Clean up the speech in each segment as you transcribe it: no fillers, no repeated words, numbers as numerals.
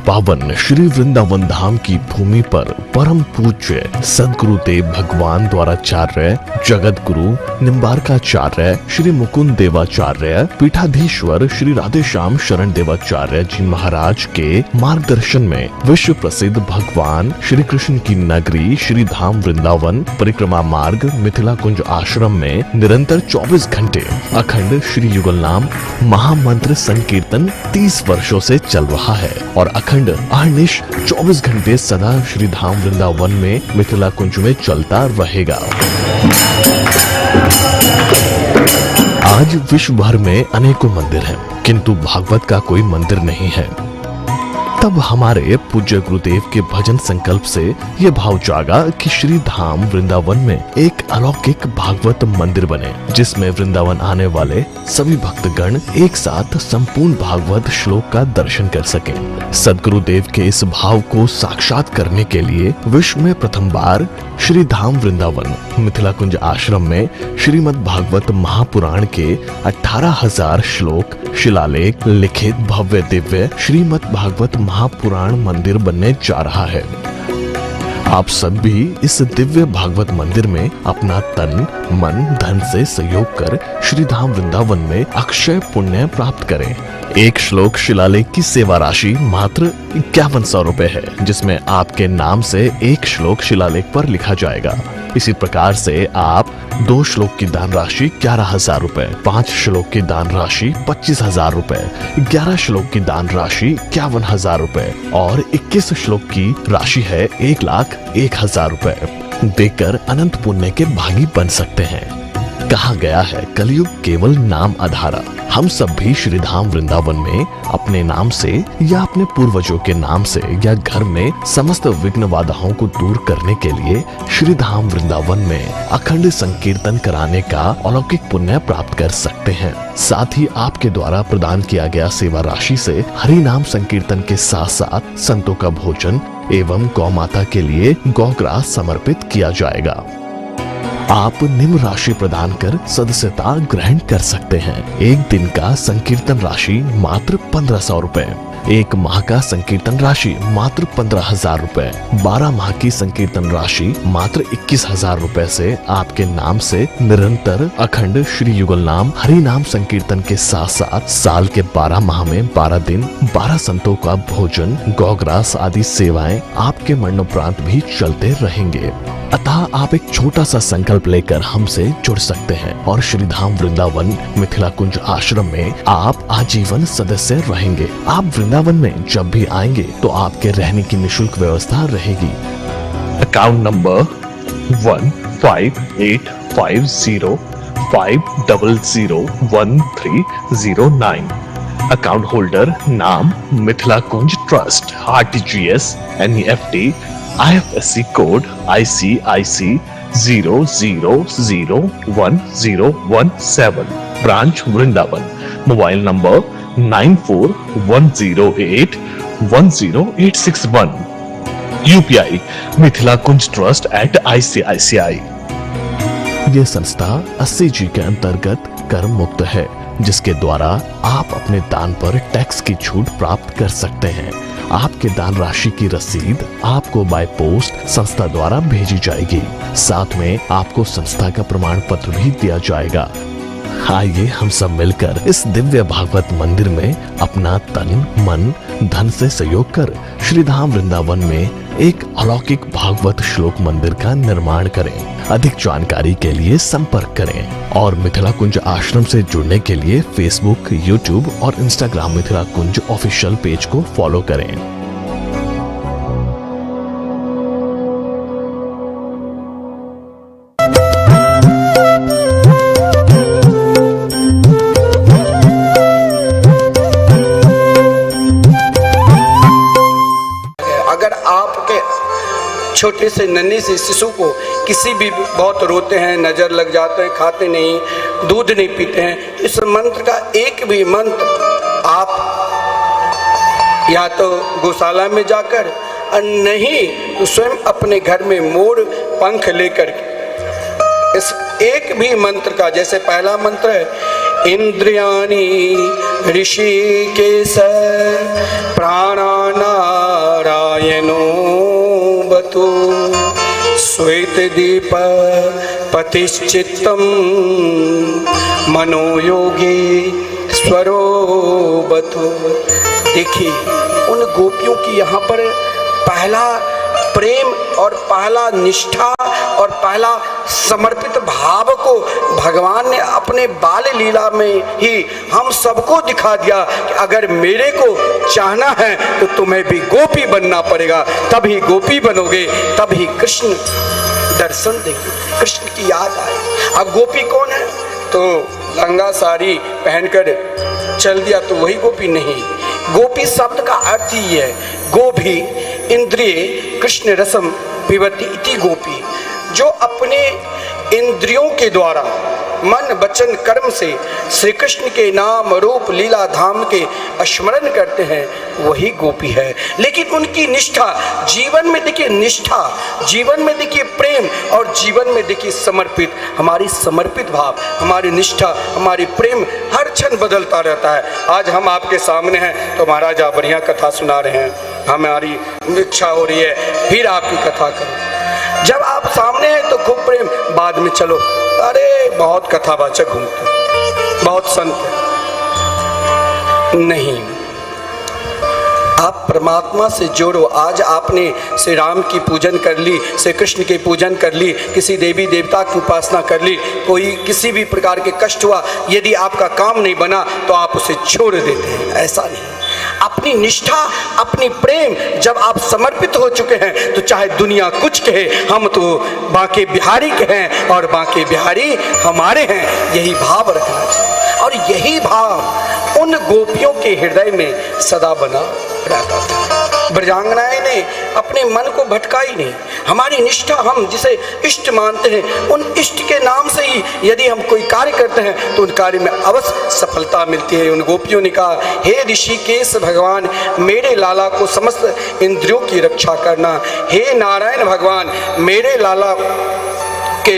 पावन श्री वृंदावन धाम की भूमि पर परम पूज्य सदगुरुदेव भगवान द्वाराचार्य जगत गुरु निम्बारकाचार्य श्री मुकुंद देवाचार्य पीठाधीश्वर श्री राधेश्याम शरण देवाचार्य जी महाराज के मार्गदर्शन में विश्व प्रसिद्ध भगवान श्री कृष्ण की नगरी श्री धाम वृंदावन परिक्रमा मार्ग मिथिला कुंज आश्रम में निरंतर 24 घंटे अखंड श्री युगल नाम महामंत्र संकीर्तन 30 वर्षों से चल रहा है और अखंड अहर्निश 24 घंटे सदा श्री धाम वृंदावन में मिथिला कुंज में चलता रहेगा। आज विश्व भर में अनेकों मंदिर हैं, किंतु भागवत का कोई मंदिर नहीं है। तब हमारे पूज्य गुरुदेव के भजन संकल्प से ये भाव जागा कि श्री धाम वृंदावन में एक अलौकिक भागवत मंदिर बने, जिसमें वृंदावन आने वाले सभी भक्तगण एक साथ संपूर्ण भागवत श्लोक का दर्शन कर सकें। सदगुरुदेव के इस भाव को साक्षात करने के लिए विश्व में प्रथम बार श्री धाम वृंदावन मिथिला कुंज आश्रम में श्रीमद् भागवत महापुराण के 18,000 श्लोक शिलालेख लिखित भव्य दिव्य श्रीमद् भागवत महापुराण मंदिर बनने जा रहा है। आप सब भी इस दिव्य भागवत मंदिर में अपना तन मन धन से सहयोग कर श्री धाम वृंदावन में अक्षय पुण्य प्राप्त करें। एक श्लोक शिलालेख की सेवा राशि मात्र 5100 रुपए है, जिसमें आपके नाम से एक श्लोक शिलालेख पर लिखा जाएगा। इसी प्रकार से आप 2 श्लोक की दान राशि 11,000 रुपए, 5 श्लोक की दान राशि 25,000 रुपए, 11 श्लोक की दान राशि 51,000 रुपए और 21 श्लोक की राशि है 1,01,000 रुपए देकर अनंत पुण्य के भागी बन सकते हैं। कहा गया है कलयुग केवल नाम आधारा। हम सब भी श्री धाम वृंदावन में अपने नाम से या अपने पूर्वजों के नाम से या घर में समस्त विघ्न बाधाओं को दूर करने के लिए श्री धाम वृंदावन में अखंड संकीर्तन कराने का अलौकिक पुण्य प्राप्त कर सकते हैं। साथ ही आपके द्वारा प्रदान किया गया सेवा राशि से हरि नाम संकीर्तन के साथ साथ संतों का भोजन एवं गौ माता के लिए गौग्रास समर्पित किया जाएगा। आप निम्न राशि प्रदान कर सदस्यता ग्रहण कर सकते हैं। एक दिन का संकीर्तन राशि मात्र 1500 रुपए, एक माह का संकीर्तन राशि मात्र 15,000 रुपए, 12 माह की संकीर्तन राशि मात्र 21,000 रुपए से आपके नाम से निरंतर अखंड श्री युगल नाम हरि नाम संकीर्तन के साथ साथ साल के 12 माह में 12 दिन 12 संतों का भोजन गौग्रास आदि सेवाएं आपके मरणोपरांत भी चलते रहेंगे। अतः आप एक छोटा सा संकल्प लेकर हमसे जुड़ सकते हैं और श्री धाम वृंदावन मिथिला कुंज आश्रम में आप आजीवन सदस्य रहेंगे। आप वृंदावन में जब भी आएंगे तो आपके रहने की निशुल्क व्यवस्था रहेगी। Account number 1558501309। अकाउंट होल्डर नाम Mithila Kunj trust, RTGS, NEFT, IFSC code ICIC 00011017, branch Vrindavan. Mobile number 9410810861। UPI Mithila Kunj trust @ICICI। ये संस्था 80G के अंतर्गत कर मुक्त है, जिसके द्वारा आप अपने दान पर टैक्स की छूट प्राप्त कर सकते हैं। आपके दान राशि की रसीद आपको बाय पोस्ट संस्था द्वारा भेजी जाएगी। साथ में आपको संस्था का प्रमाण पत्र भी दिया जाएगा। आइए हम सब मिलकर इस दिव्य भागवत मंदिर में अपना तन मन धन से सहयोग कर श्री धाम वृंदावन में एक अलौकिक भागवत श्लोक मंदिर का निर्माण करें। अधिक जानकारी के लिए संपर्क करें और मिथिला कुंज आश्रम से जुड़ने के लिए फेसबुक, यूट्यूब और इंस्टाग्राम मिथिला कुंज ऑफिशियल पेज को फॉलो करें। छोटे से नन्हे से शिशु को किसी भी बहुत रोते हैं, नजर लग जाते हैं, खाते नहीं, दूध नहीं पीते हैं, इस मंत्र का एक भी मंत्र आप या तो गौशाला में जाकर और नहीं तो स्वयं अपने घर में मोर पंख लेकर इस एक भी मंत्र का, जैसे पहला मंत्र है इंद्रियाणि ऋषिकेश प्राणानारायणो बतु श्वेत दीप पतिश्चित्तम मनोयोगी स्वरो बतु। देखिए उन गोपियों की यहाँ पर पहला प्रेम और पहला निष्ठा और पहला समर्पित भाव को भगवान ने अपने बाल लीला में ही हम सबको दिखा दिया कि अगर मेरे को चाहना है तो तुम्हें भी गोपी बनना पड़ेगा, तभी गोपी बनोगे, तभी कृष्ण दर्शन देंगे, कृष्ण की याद आए। अब गोपी कौन है? तो लंगा साड़ी पहनकर चल दिया तो वही गोपी नहीं। गोपी शब्द का अर्थ ही है गोभी इंद्रिय कृष्ण रसम पिबती इति गोपी, जो अपने इंद्रियों के द्वारा मन वचन कर्म से श्री कृष्ण के नाम रूप लीला धाम के स्मरण करते हैं, वही गोपी है। लेकिन उनकी निष्ठा जीवन में देखिए, निष्ठा जीवन में देखिए, प्रेम और जीवन में देखिए समर्पित। हमारी समर्पित भाव, हमारी निष्ठा, हमारी प्रेम हर क्षण बदलता रहता है। आज हम आपके सामने हैं तो महाराज आप बढ़िया कथा सुना रहे हैं, हमारी इच्छा हो रही है फिर आपकी कथा करो। जब आप सामने हैं तो खूब प्रेम, बाद में चलो अरे बहुत कथावाचक घूमते, बहुत संत नहीं। आप परमात्मा से जोड़ो। आज आपने श्री राम की पूजन कर ली, श्री कृष्ण की पूजन कर ली, किसी देवी देवता की उपासना कर ली, कोई किसी भी प्रकार के कष्ट हुआ, यदि आपका काम नहीं बना तो आप उसे छोड़ देते हैं, ऐसा नहीं। अपनी निष्ठा, अपनी प्रेम जब आप समर्पित हो चुके हैं तो चाहे दुनिया कुछ कहे, हम तो बांके बिहारी के हैं और बांके बिहारी हमारे हैं, यही भाव रखना चाहिए। और यही भाव उन गोपियों के हृदय में सदा बना रहता था। ब्रजांगनाएं ने अपने मन को भटका ही नहीं। हमारी निष्ठा, हम जिसे इष्ट मानते हैं, उन इष्ट के नाम से ही यदि हम कोई कार्य करते हैं तो उन कार्य में अवश्य सफलता मिलती है। उन गोपियों ने कहा, हे ऋषिकेश भगवान, मेरे लाला को समस्त इंद्रियों की रक्षा करना। हे नारायण भगवान, मेरे लाला के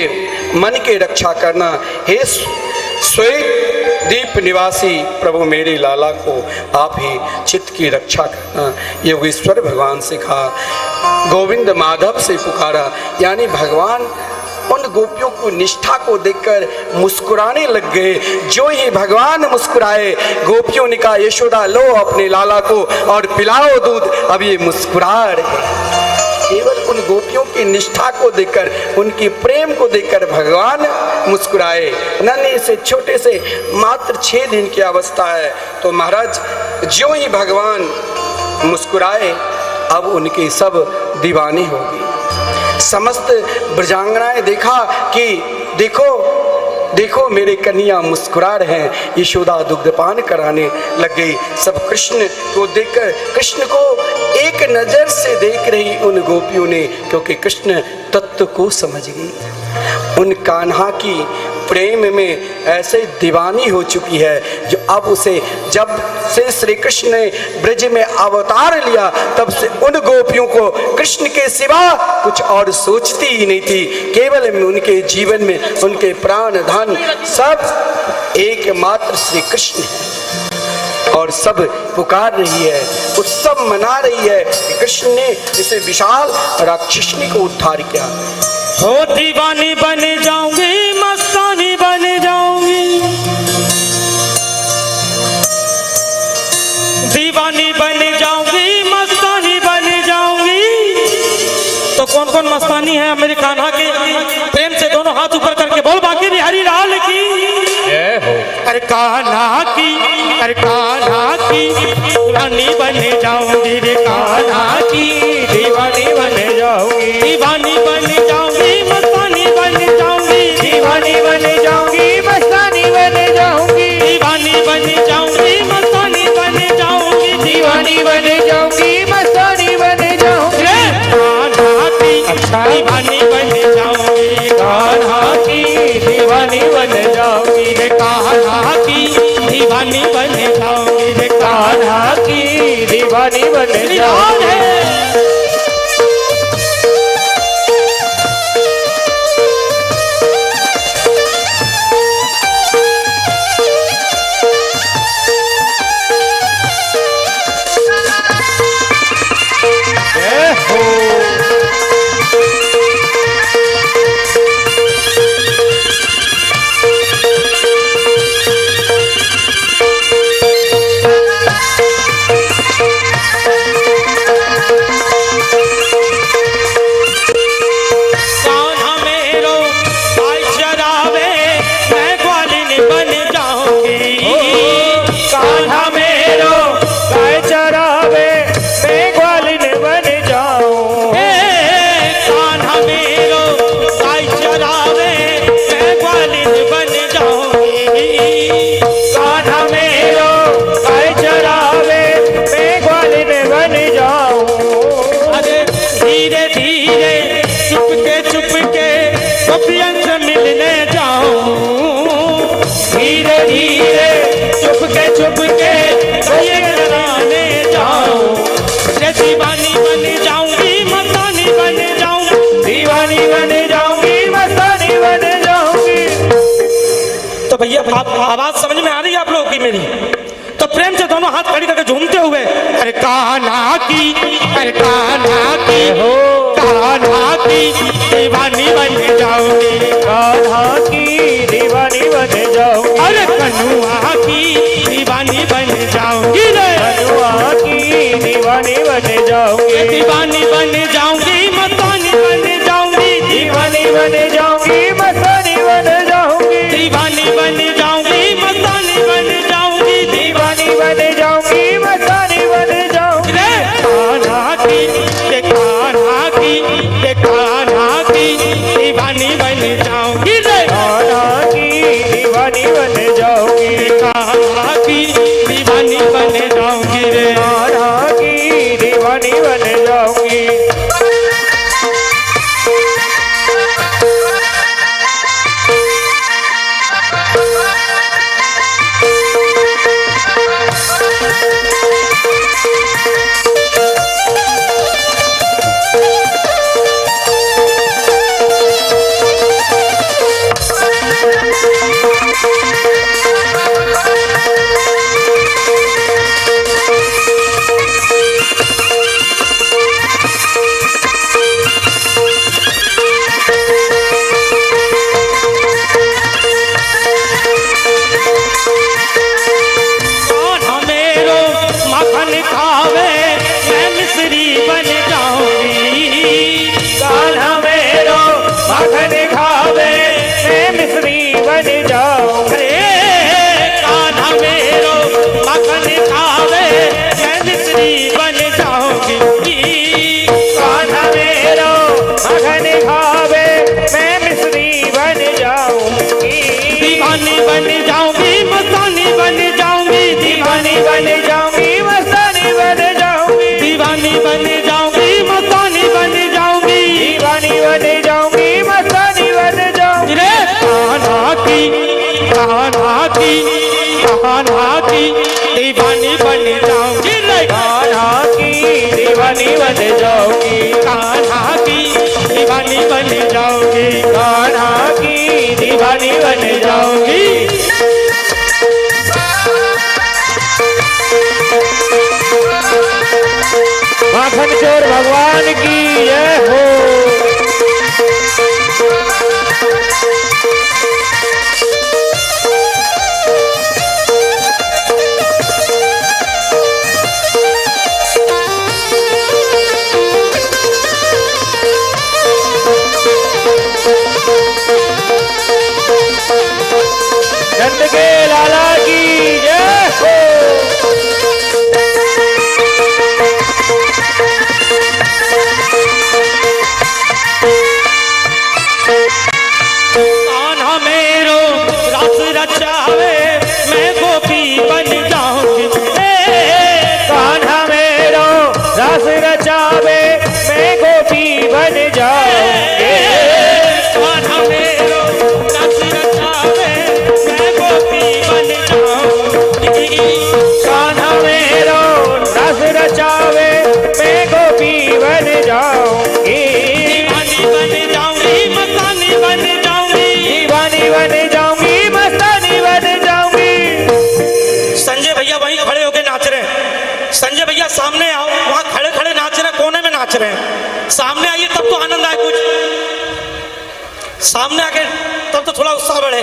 मन के रक्षा करना। हे श्वेत दीप निवासी प्रभु, मेरे लाला को आप ही चित्त की रक्षा करना। योगेश्वर भगवान से कहा, गोविंद माधव से पुकारा, यानी भगवान उन गोपियों को निष्ठा को देखकर मुस्कुराने लग गए। जो ही भगवान मुस्कुराए, गोपियों ने कहा, यशोदा लो अपने लाला को और पिलाओ दूध। अब ये मुस्कुरा रहे। केवल उन गोपियों की निष्ठा को देखकर, उनकी प्रेम को देखकर भगवान मुस्कुराए। नन्हे से छोटे से मात्र 6 दिन की अवस्था है तो महाराज जो ही भगवान मुस्कुराए, अब उनके सब दीवाने हो गए। समस्त ब्रजांगनाएं देखा कि देखो देखो मेरे कन्या मुस्कुरा रहे हैं, यशोदा दुग्धपान कराने लग गई। सब कृष्ण को देखकर, कृष्ण को एक नजर से देख रही उन गोपियों ने, क्योंकि कृष्ण तत्व को समझ गई। उन कान्हा की प्रेम में ऐसे दीवानी हो चुकी है जो अब उसे, जब से श्री कृष्ण ने ब्रज में अवतार लिया तब से उन गोपियों को कृष्ण के सिवा कुछ और सोचती ही नहीं थी। केवल उनके जीवन में उनके प्राण धन सब एकमात्र श्री कृष्ण है। और सब पुकार रही है, उत्सव मना रही है कि कृष्ण ने इसे विशाल राक्षसनी को उद्धार किया। हो दीवानी बन जाऊंगी, मस्तानी बन जाऊंगी, दीवानी बन जाऊंगी, मस्तानी बन जाऊंगी। तो कौन कौन मस्तानी है मेरे कान्हा के? प्रेम से दोनों हाथ ऊपर करके बोल, बाकी बिहारी लाल की जय हो। अरे कान्हा की, अरे कान्हा की दीवानी बन जाऊंगी, रे कान्हा की दीवानी बन जाऊंगी, दीवानी बन जाऊंगी, मस्तानी बन जाऊंगी, दीवानी बन जाऊंगी, मस्तानी बन जाऊंगी, दीवानी बन जाऊंगी, मस्तानी बन जाऊंगी, दीवानी बन जाऊंगी, मस्तानी बन जाऊंगी। कान्हा की दीवानी बन जाऊंगी, कान्हा की दीवानी बन जाऊंगी, रे कान्हा की दीवानी बन जाऊंगी, रे कान्हा की दीवानी बन जाऊंगी। चुपके गोपियन से मिलने जाऊं, धीरे धीरे चुपके चुपके गले लगाने जाऊं, रे दीवानी बन जाऊंगी मस्तानी बन जाऊंगी, दीवानी बन जाऊंगी मस्तानी बन जाऊंगी। तो भैया आप आवाज समझ में आ रही है आप लोगों की मेरी? तो प्रेम से दोनों हाथ खड़ी करके झूमते हुए अरे कान्हा की, अरे कान्हा की हो, कान्हा की दीवानी बन जाऊंगी, कान्हा की दीवानी बन जाऊंगी, अरे कन्हुआ की दीवानी बन जाऊंगी, कन्हुआ की दीवानी बन जाऊंगी, दीवानी बन जाऊंगी मस्तानी बन जाऊंगी, दीवानी बन जाऊंगी मस्तानी बन जाऊंगी, दीवानी बन जाऊंगी मस्तानी बन जाऊंगी, दीवानी बन जाऊंगी मस्तानी बन जाऊंगी। रे कान्हा की, रे कान्हा की, रे कान्हा की दीवानी बन जाऊंगी, रे कान्हा की दीवानी बन जाऊंगी, कान्हा की दीवानी बन जाऊंगी, रे कान्हा की दीवानी बन जाऊंगी। कान्हा की दीवानी बन जाऊंगी, कान्हा की दीवानी बन जाऊंगी, कान्हा की दीवानी बन जाऊंगी, कान्हा की दीवानी बन जाऊंगी। माखन चोर भगवान की जय हो। नंद के लाला की जय हो। कान्हा मेरो रस रचावे मैं गोपी बन जाऊंगी, कान्हा मेरो रस रचावे मैं गोपी बन जाऊंगी, कान्हा मेरो रस रचावे मैं गोपी बन जाऊंगी, कान्हा मेरो रस रचावे मैं गोपी बन जाऊंगी, दीवानी बन जाऊंगी मस्तानी बन जाऊंगी, दीवानी बन जाऊंगी मस्तानी बन जाऊंगी। संजय भैया वहीं खड़े होके नाच रहे हैं। संजय भैया सामने आओ, वहां खड़े खड़े नाच रहे हैं, कोने में नाच रहे हैं। सामने आइए तब तो आनंद आए, कुछ सामने आके तब तो थोड़ा उत्साह बढ़े।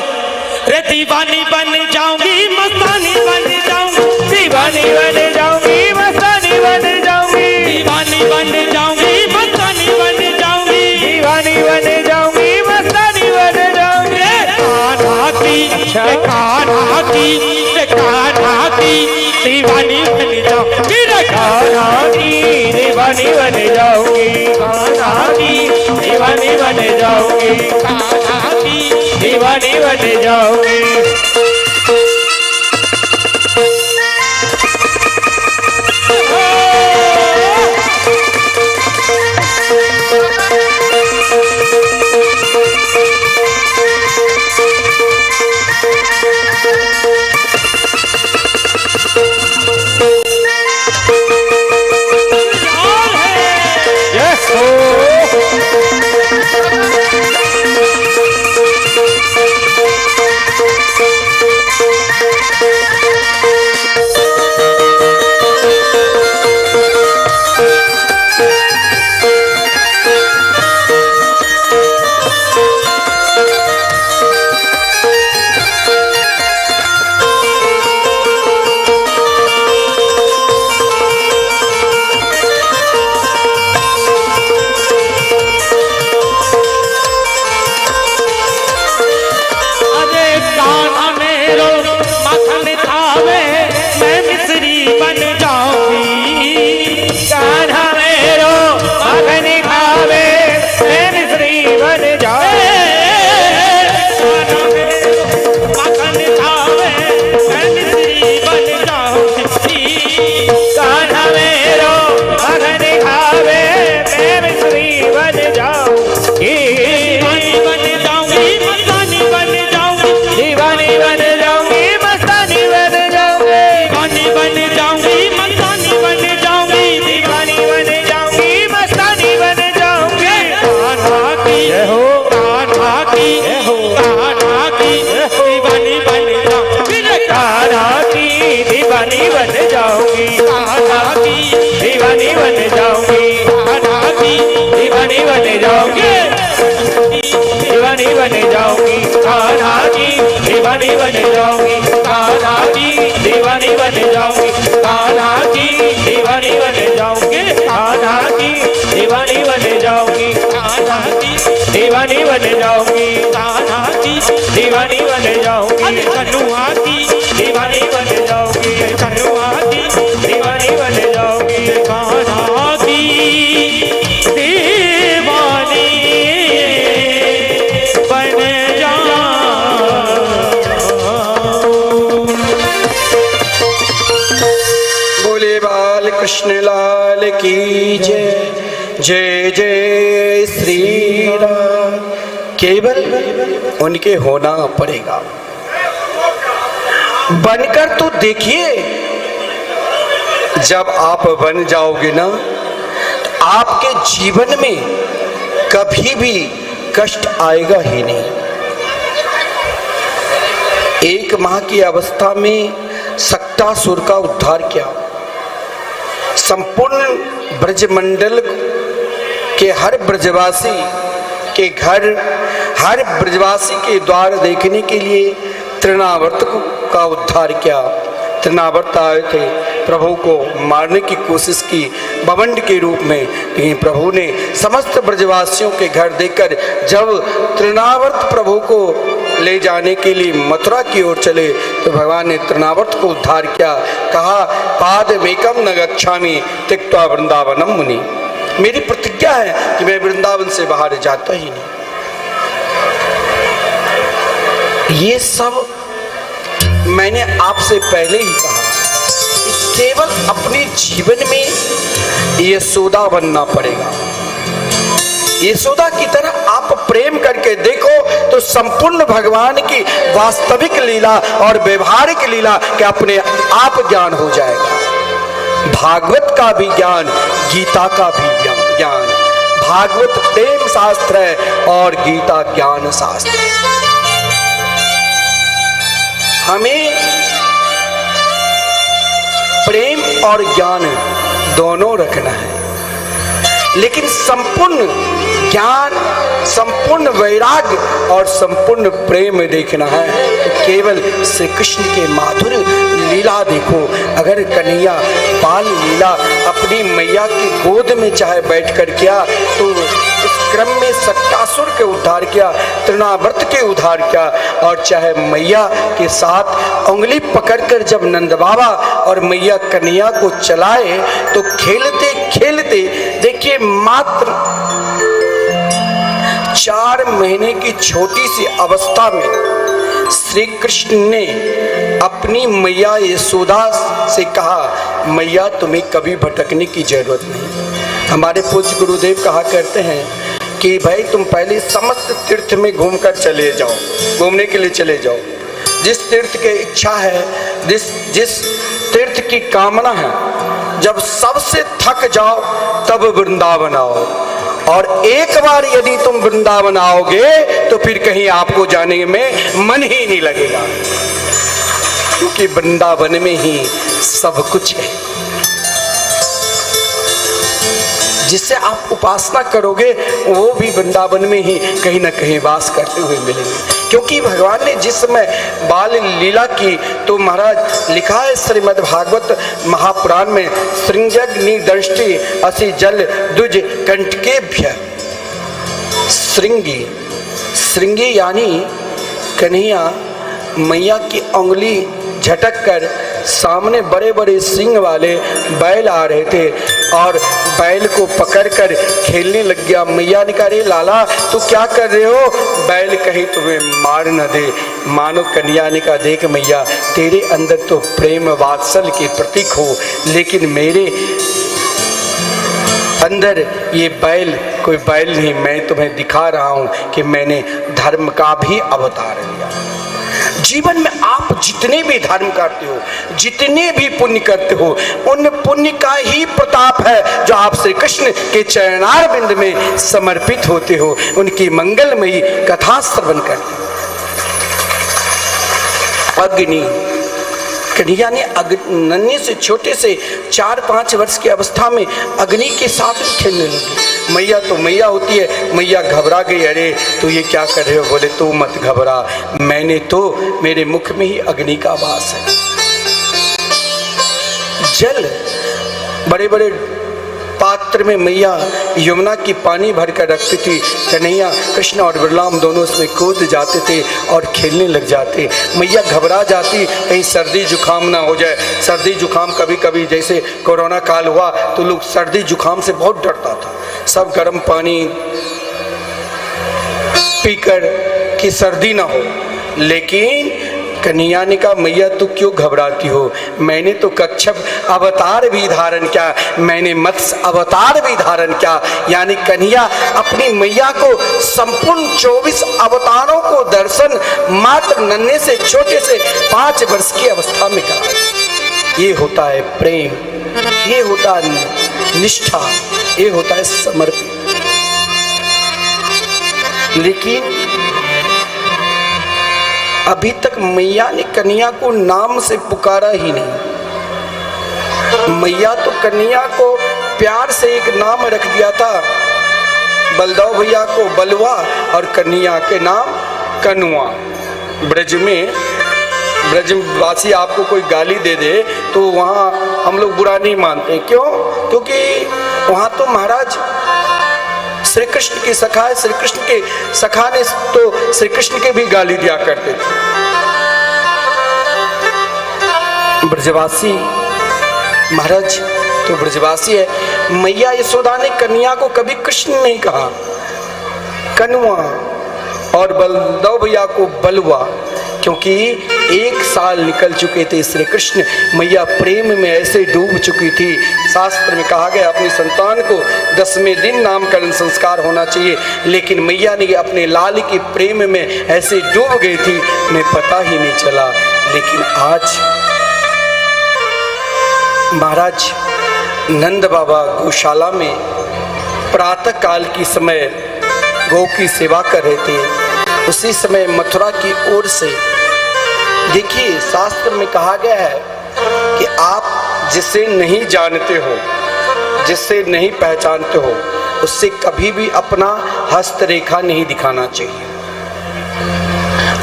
रे दीवानी बन जाऊंगी मस्तानी बन जाऊंगी, दीवानी बन जाऊंगी मस्तानी बन जाऊंगी, दीवानी बन जाऊंगी मस्तानी बन जाऊंगी, दीवानी बन जाऊंगी मस्तानी बन जाऊंगी। रे कान्हा की, रे कान्हा की, रे कान्हा की दीवानी बन जाऊंगी, रे कान्हा की दीवानी बन जाऊंगी, कान्हा की दीवानी बन जाऊंगी, कान्हा की दीवानी बन जाऊंगी। कान्हा की दीवानी बन जाऊंगी, कान्हा की दीवानी बन जाऊंगी, कान्हा की दीवानी बन जाऊंगी, कान्हा की दीवानी बन जाऊंगी, दीवानी बन जाऊंगी, कान्हा की दीवानी बन जाऊंगी, कान्हा की दीवानी बन जाऊंगी, कान्हा की दीवानी बन जाऊंगी, कान्हा की दीवानी बन जाऊंगी, कान्हा की दीवानी बन जाऊंगी, कान्हा की दीवानी बन जाऊंगी, कन्हुआ की दीवानी बन जाऊंगी, कन्हुआ की दीवानी बन जाऊंगी, कान्हा की दीवानी बन जाऊं। बोले बाल कृष्ण लाल की जय, जय जय श्री राम। केवल उनके होना पड़ेगा, बनकर तो देखिए। जब आप बन जाओगे ना, तो आपके जीवन में कभी भी कष्ट आएगा ही नहीं। एक माह की अवस्था में सक्टासुर का उद्धार किया, संपूर्ण ब्रजमंडल के हर ब्रजवासी के घर, हर ब्रजवासी के द्वार देखने के लिए तृणावर्त का उद्धार किया। तृणावर्त आए थे, प्रभु को मारने की कोशिश की बवंड के रूप में, लेकिन प्रभु ने समस्त ब्रजवासियों के घर देखकर जब तृणावर्त प्रभु को ले जाने के लिए मथुरा की ओर चले, तो भगवान ने तृणावर्त को उद्धार किया। कहा, पादमेकम न गच्छामि त्यक्त्वा वृंदावनम मुनि। मेरी प्रतिज्ञा है कि मैं वृंदावन से बाहर जाता ही नहीं। ये सब मैंने आपसे पहले ही कहा, केवल अपने जीवन में यशोदा बनना पड़ेगा। यशोदा की तरह आप प्रेम करके देखो तो संपूर्ण भगवान की वास्तविक लीला और व्यवहारिक लीला के अपने आप ज्ञान हो जाएगा। भागवत का भी ज्ञान, गीता का भी ज्ञान। भागवत प्रेम शास्त्र है और गीता ज्ञान शास्त्र है। हमें प्रेम और ज्ञान दोनों रखना है, लेकिन संपूर्ण ज्ञान, संपूर्ण वैराग्य और संपूर्ण प्रेम देखना है तो केवल श्री कृष्ण के माधुर लीला देखो। अगर कन्हैया बाल लीला अपनी मैया की गोद में चाहे बैठकर किया, तो उस क्रम में सक्टासुर के उद्धार किया, तृणावर्त के उद्धार किया, और चाहे मैया के साथ उंगली पकड़कर जब नंद बाबा और मैया कन्हैया को चलाए, तो खेलते खेलते देखिए मात्र 4 महीने की छोटी सी अवस्था में श्री कृष्ण ने अपनी मैया यशोदा से कहा, मैया तुम्हें कभी भटकने की जरूरत नहीं। हमारे पूज्य गुरुदेव कहा करते हैं कि भाई तुम पहले समस्त तीर्थ में घूमकर चले जाओ, घूमने के लिए चले जाओ। जिस तीर्थ की इच्छा है, जिस तीर्थ की कामना है, जब सबसे थक जाओ तब वृंदावन आओ। और एक बार यदि तुम वृंदावन आओगे तो फिर कहीं आपको जाने में मन ही नहीं लगेगा, क्योंकि वृंदावन में ही सब कुछ है। जिससे आप उपासना करोगे वो भी वृंदावन में ही कहीं ना कहीं वास करते हुए मिलेंगे। क्योंकि भगवान ने जिस समय बाल लीला की, तो महाराज लिखा है श्रीमद् भागवत महापुराण में, श्रृंगग्नि दृष्टि असि जल दुज कंटकेभ्य। श्रृंगी यानी कन्हैया मैया की उंगली झटक कर सामने बड़े बड़े सिंग वाले बैल आ रहे थे और बैल को पकड़कर खेलने लग गया। मैया ने कहा, रे लाला तू क्या कर रहे हो? बैल कहीं तुम्हें मार न दे। मानो कन्या ने कहा, देख मैया तेरे अंदर तो प्रेम वात्सल के प्रतीक हो, लेकिन मेरे अंदर ये बैल कोई बैल नहीं, मैं तुम्हें दिखा रहा हूँ कि मैंने धर्म का भी अवतार लिया। जीवन में आप जितने भी धर्म करते हो, जितने भी पुण्य करते हो, उन पुण्य का ही प्रताप है जो आप श्री कृष्ण के चरणार बिंद में समर्पित होते हो, उनकी मंगलमयी कथा श्रवण करते हो। अग्नि, कन्हैया ने नन्हे से छोटे से 4-5 वर्ष की अवस्था में अग्नि के साथ खेलने लगे। मैया तो मैया होती है, मैया घबरा गई, अरे तू ये क्या कर रहे हो? बोले तू मत घबरा, मैंने तो, मेरे मुख में ही अग्नि का वास है। जल बड़े बड़े पात्र में मैया यमुना की पानी भरकर रखती थी। कन्हैया, कृष्ण और बलराम दोनों उसमें कूद जाते थे और खेलने लग जाते। मैया घबरा जाती कहीं सर्दी जुकाम ना हो जाए। सर्दी जुकाम कभी कभी, जैसे कोरोना काल हुआ तो लोग सर्दी जुकाम से बहुत डरता था, सब गर्म पानी पीकर कि सर्दी ना हो। लेकिन कन्हैया ने कहा, मैया तू क्यों घबराती हो? मैंने तो कच्छप अवतार भी धारण किया, मैंने मत्स्य अवतार भी धारण किया। यानी कन्हैया अपनी मैया को संपूर्ण 24 अवतारों को दर्शन मात्र नन्हे से छोटे से 5 वर्ष की अवस्था में करा। ये होता है प्रेम, ये होता है निष्ठा, ये होता है समर्पण। लेकिन अभी तक मैया ने कन्हैया को नाम से पुकारा ही नहीं। मैया तो कन्हैया को प्यार से एक नाम रख दिया था, बलदेव भैया को बलवा और कन्हैया के नाम कनुआ। ब्रज में ब्रजवासी आपको कोई गाली दे दे तो वहाँ हम लोग बुरा नहीं मानते। क्यों? क्योंकि वहाँ तो महाराज श्री कृष्ण की सखा है, श्री कृष्ण के सखा ने तो श्री कृष्ण के भी गाली दिया करते थे। ब्रजवासी महाराज तो ब्रजवासी है। मैया यशोदा ने कन्हैया को कभी कृष्ण नहीं कहा, कनुआ, और बलदेव भैया को बलवा, क्योंकि 1 साल निकल चुके थे श्री कृष्ण। मैया प्रेम में ऐसे डूब चुकी थी। शास्त्र में कहा गया अपनी संतान को 10वें दिन नामकरण संस्कार होना चाहिए, लेकिन मैया ने अपने लाल के प्रेम में ऐसे डूब गई थी, उन्हें पता ही नहीं चला। लेकिन आज महाराज नंद बाबा गौशाला में प्रातः काल की समय गौ की सेवा कर रहे थे। उसी समय मथुरा की ओर से, देखिए शास्त्र में कहा गया है कि आप जिसे नहीं जानते हो, जिससे नहीं पहचानते हो, उससे कभी भी अपना हस्त रेखा नहीं दिखाना चाहिए,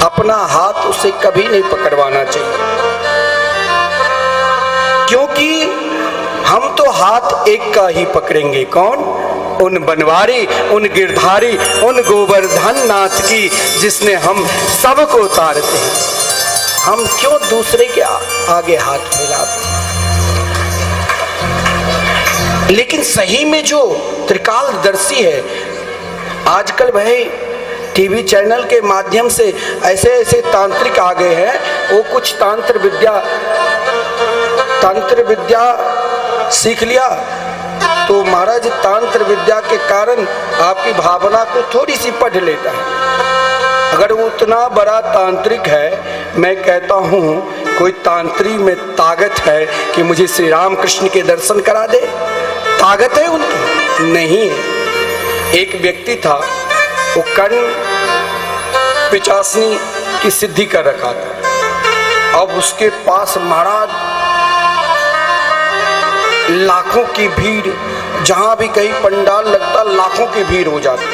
अपना हाथ उसे कभी नहीं पकड़वाना चाहिए। क्योंकि हम तो हाथ एक का ही पकड़ेंगे, कौन? उन बनवारी, उन गिरधारी, उन गोवर्धन नाथ की जिसने हम सबको उतारते हैं। हम क्यों दूसरे के आगे हाथ फैलाते हैं? लेकिन सही में जो त्रिकालदर्शी है, आजकल भाई टीवी चैनल के माध्यम से ऐसे ऐसे तांत्रिक आ गए हैं, वो कुछ तांत्र विद्या सीख लिया तो महाराज तांत्र विद्या के कारण आपकी भावना को थोड़ी सी पढ़ लेता है। अगर वो उतना बड़ा तांत्रिक है, मैं कहता हूँ कोई तांत्री में ताकत है कि मुझे श्री राम कृष्ण के दर्शन करा दे? ताकत है उनकी? नहीं है। एक व्यक्ति था, वो कर्ण पिचासनी की सिद्धि कर रखा था। अब उसके पास महाराज लाखों की भीड़, जहां भी कहीं पंडाल लगता लाखों की भीड़ हो जाती।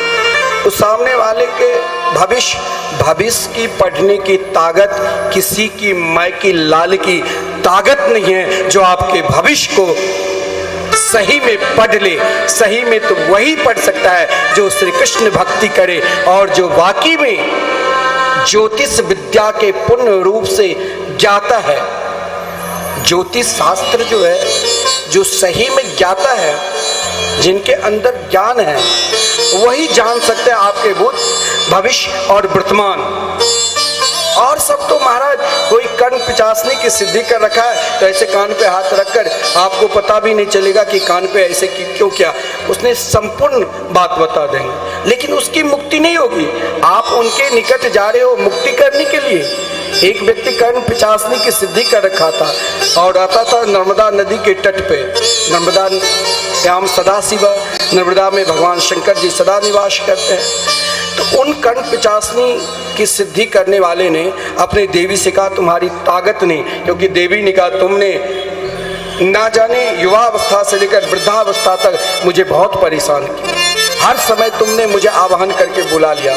तो सामने वाले के भविष्य की पढ़ने की ताकत किसी की माय की लाल की ताकत नहीं है जो आपके भविष्य को सही में पढ़ ले। सही में तो वही पढ़ सकता है जो श्री कृष्ण भक्ति करे और जो वाकई में ज्योतिष विद्या के पूर्ण रूप से ज्ञाता है। ज्योतिष शास्त्र जो है, जो सही में ज्ञाता है, जिनके अंदर ज्ञान है, वही जान सकते हैं आपके भूत, भविष्य और वर्तमान। और सब तो महाराज कोई कर्ण पिचासनी की सिद्धि कर रखा है तो ऐसे कान पे हाथ रखकर आपको पता भी नहीं चलेगा कि कान पे ऐसे क्यों किया। उसने संपूर्ण बात बता देंगे, लेकिन उसकी मुक्ति नहीं होगी। आप उनके निकट जा रहे हो मुक्ति करने के लिए, एक व्यक्ति कर्ण पिचासनी की सिद्धि कर रखा था और रहता था नर्मदा नदी के तट पे। नर्मदा श्याम सदाशिव, नर्मदा में भगवान शंकर जी सदा निवास करते हैं। तो उन कर्ण पिचासनी की सिद्धि करने वाले ने अपनी देवी से कहा तुम्हारी ताकत नहीं, क्योंकि देवी ने कहा तुमने ना जाने युवावस्था से लेकर वृद्धावस्था तक मुझे बहुत परेशान किया, हर समय तुमने मुझे आवाहन करके बुला लिया,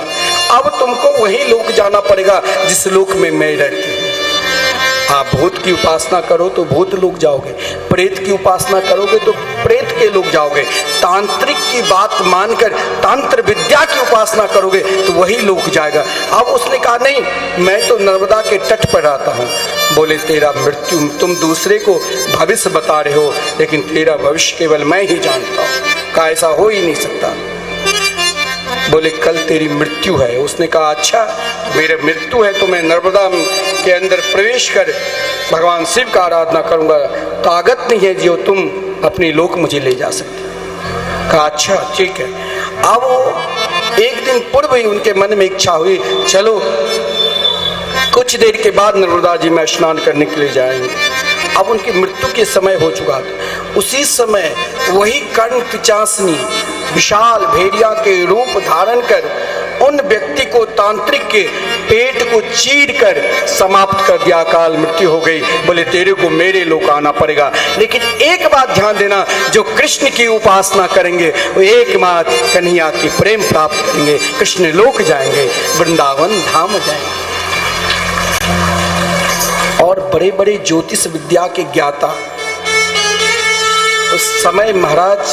अब तुमको वही लोक जाना पड़ेगा जिस लोक में मैं रहती हूँ। आप भूत की उपासना करो तो भूत लोक जाओगे, प्रेत की उपासना करोगे तो प्रेत के लोक जाओगे, तांत्रिक की बात मानकर तांत्र विद्या की उपासना करोगे तो वही लोक जाएगा। अब उसने कहा नहीं, मैं तो नर्मदा के तट पर रहता हूँ। बोले तेरा मृत्यु, तुम दूसरे को भविष्य बता रहे हो, लेकिन तेरा भविष्य केवल मैं ही जानता हूँ। कहा ऐसा हो ही नहीं सकता। बोले कल तेरी मृत्यु है। उसने कहा अच्छा मेरे मृत्यु है तो मैं नर्मदा के अंदर प्रवेश कर भगवान शिव का आराधना करूंगा, ताकत नहीं है जो तुम अपनी लोक मुझे ले जा सकते। कहा अच्छा ठीक है। अब एक दिन पूर्व ही उनके मन में इच्छा हुई, चलो कुछ देर के बाद नर्मदा जी में स्नान करने के लिए जाएंगे। अब उनकी मृत्यु के समय हो चुका था। उसी समय वही कर्ण पिचासनी विशाल भेड़िया के रूप धारण कर उन व्यक्ति को तांत्रिक के पेट को चीर कर समाप्त कर दिया। काल मृत्यु हो गई। बोले तेरे को मेरे लोक आना पड़ेगा, लेकिन एक बात ध्यान देना, जो कृष्ण की उपासना करेंगे वो एकमात्र कन्हैया की प्रेम प्राप्त करेंगे, कृष्ण लोक जाएंगे, वृंदावन धाम जाएंगे। और बड़े बड़े ज्योतिष विद्या के ज्ञाता उस समय महाराज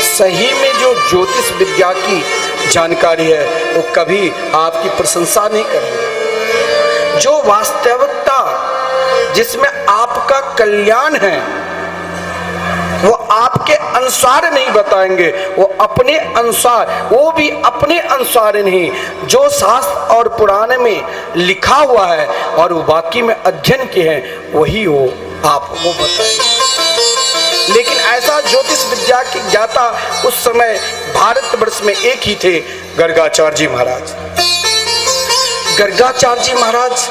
सही में जो ज्योतिष विद्या की जानकारी है वो कभी आपकी प्रशंसा नहीं करेंगे। जो वास्तविकता जिसमें आपका कल्याण है वो आपके अनुसार नहीं बताएंगे, वो अपने अनुसार, वो भी अपने अनुसार नहीं, जो शास्त्र और पुराण में लिखा हुआ है और वो बाकी में अध्ययन के हैं वही वो आपको बताएंगे। लेकिन ऐसा ज्योतिष विद्या की ज्ञाता उस समय भारतवर्ष में एक ही थे, गर्गाचार्य जी महाराज। गर्गाचार्य जी महाराज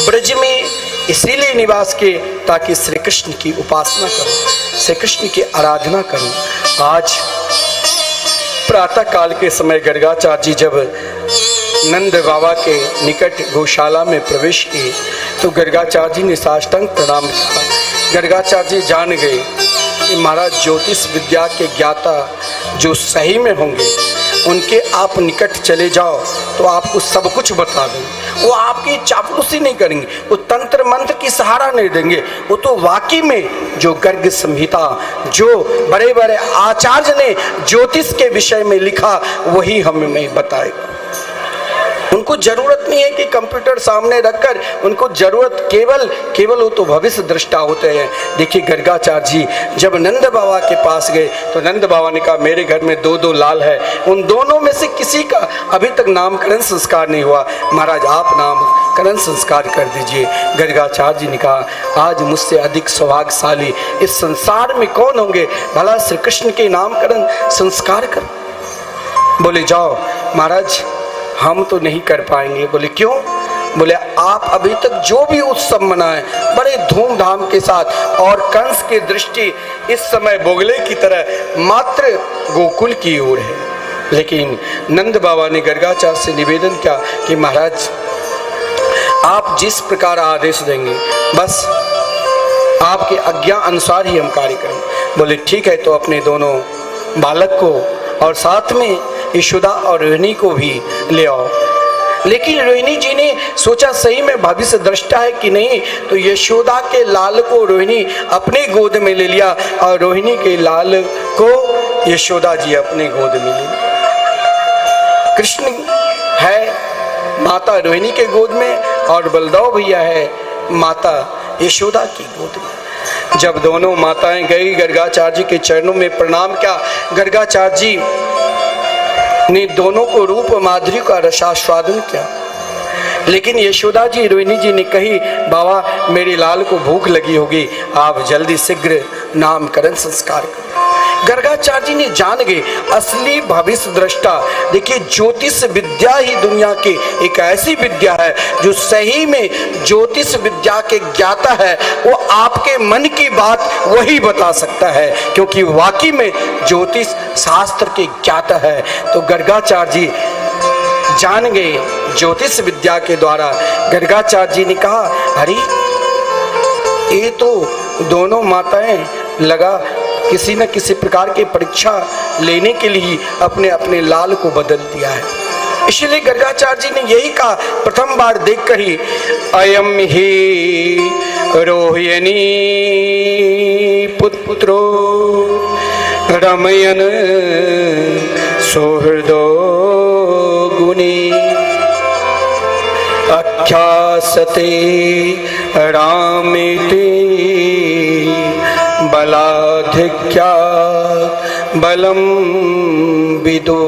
ब्रज में इसीलिए निवास किए ताकि श्री कृष्ण की उपासना करूं, श्री कृष्ण की आराधना करूं। आज प्रातः काल के समय गर्गाचार्य जी जब नंद बाबा के निकट गौशाला में प्रवेश किए तो गर्गाचार्य जी ने साष्टांग प्रणाम किया। गर्गाचार्य जी जान गए कि महाराज ज्योतिष विद्या के ज्ञाता जो सही में होंगे उनके आप निकट चले जाओ तो आपको सब कुछ बता देंगे। वो आपकी चापलूसी नहीं करेंगे, वो तंत्र मंत्र की सहारा नहीं देंगे, वो तो वाकई में जो गर्ग संहिता, जो बड़े बड़े आचार्य ने ज्योतिष के विषय में लिखा वही हमें बताएगा। उनको जरूरत नहीं है कि कंप्यूटर सामने रखकर, उनको जरूरत केवल वो तो भविष्य दृष्टा होते हैं। देखिए गर्गाचार्य जी जब नंद बाबा के पास गए तो नंद बाबा ने कहा मेरे घर में दो लाल है, उन दोनों में से किसी का अभी तक नामकरण संस्कार नहीं हुआ, महाराज आप नामकरण संस्कार कर दीजिए। गर्गाचार्य जी ने कहा आज मुझसे अधिक सौभाग्यशाली इस संसार में कौन होंगे, भला श्री कृष्ण के नामकरण संस्कार कर। बोले जाओ महाराज हम तो नहीं कर पाएंगे। बोले क्यों? बोले आप अभी तक जो भी उत्सव मनाए बड़े धूमधाम के साथ, और कंस की दृष्टि इस समय बोगले की तरह मात्र गोकुल की ओर है। लेकिन नंद बाबा ने गर्गाचार्य से निवेदन किया कि महाराज आप जिस प्रकार आदेश देंगे बस आपके आज्ञा अनुसार ही हम कार्य करेंगे। बोले ठीक है, तो अपने दोनों बालक को और साथ में यशोदा और रोहिणी को भी ले आओ। लेकिन रोहिणी जी ने सोचा सही में भविष्य दृष्टा है कि नहीं, तो यशोदा के लाल को रोहिणी अपने गोद में ले लिया और रोहिणी के लाल को यशोदा जी अपने गोद में ले लिया। कृष्ण है माता रोहिणी के गोद में और बलदेव भैया है माता यशोदा की गोद में। जब दोनों माताएं गई गर्गाचार्य जी के चरणों में प्रणाम किया, गर्गाचार्य जी ने दोनों को रूप माधुरी का रसास्वादन किया। लेकिन यशोदा जी रोहिणी जी ने कही बाबा मेरे लाल को भूख लगी होगी, आप जल्दी शीघ्र नामकरण संस्कार करें। गर्गाचार्य जी ने जान गए असली भविष्य दृष्टा। देखिए, ज्योतिष विद्या ही दुनिया की एक ऐसी विद्या है जो सही में ज्योतिष विद्या के ज्ञाता है, वो आपके मन की बात वही बता सकता है, क्योंकि वाकई में ज्योतिष शास्त्र के ज्ञाता है। तो गर्गाचार्य जी जान गए ज्योतिष विद्या के द्वारा। गर्गाचार्य जी ने कहा, अरे ये तो दोनों माताएं लगा किसी न किसी प्रकार की परीक्षा लेने के लिए अपने अपने लाल को बदल दिया है। इसलिए गर्गाचार्य जी ने यही कहा प्रथम बार देखकर ही, अयम ही रोहिणी पुत्रो रमयन सौहृदो गुणी अख्यासते रामेति बलाधिक्या बलम विदो।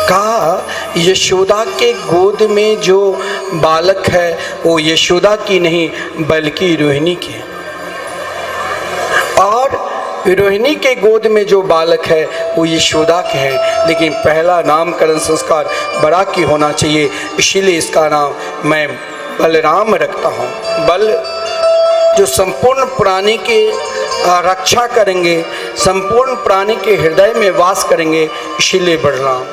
कहा, यशोदा के गोद में जो बालक है वो यशोदा की नहीं बल्कि रोहिणी की है, और रोहिणी के गोद में जो बालक है वो यशोदा के है। लेकिन पहला नामकरण संस्कार बड़ा की होना चाहिए, इसीलिए इसका नाम मैं बलराम रखता हूँ। बल जो संपूर्ण प्राणी के रक्षा करेंगे, संपूर्ण प्राणी के हृदय में वास करेंगे, इसीलिए बलराम।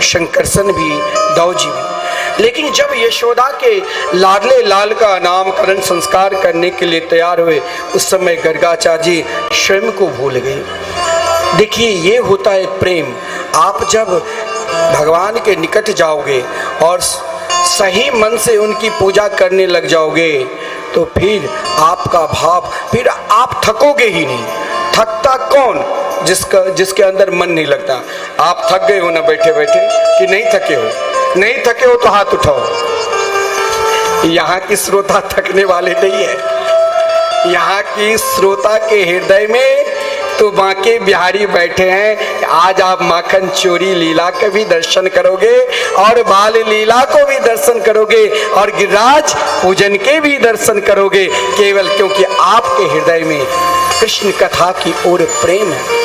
शंकरसन भी, दाऊ जी भी। लेकिन जब यशोदा के लाडले लाल का नामकरण संस्कार करने के लिए तैयार हुए, उस समय गर्गाचार्य जी स्वयं को भूल गए। देखिए, ये होता है प्रेम। आप जब भगवान के निकट जाओगे और सही मन से उनकी पूजा करने लग जाओगे, तो फिर आपका भाव, फिर आप थकोगे ही नहीं। थकता कौन? जिसके अंदर मन नहीं लगता। आप थक गए हो ना बैठे बैठे, कि नहीं थके हो? नहीं थके हो तो हाथ उठाओ। यहाँ की श्रोता थकने वाले नहीं है। यहाँ की श्रोता के हृदय में तो बांके बिहारी बैठे हैं। आज आप माखन चोरी लीला के भी दर्शन करोगे और बाल लीला को भी दर्शन करोगे और गिरिराज पूजन के भी दर्शन करोगे, केवल क्योंकि आपके हृदय में कृष्ण कथा की ओर प्रेम है।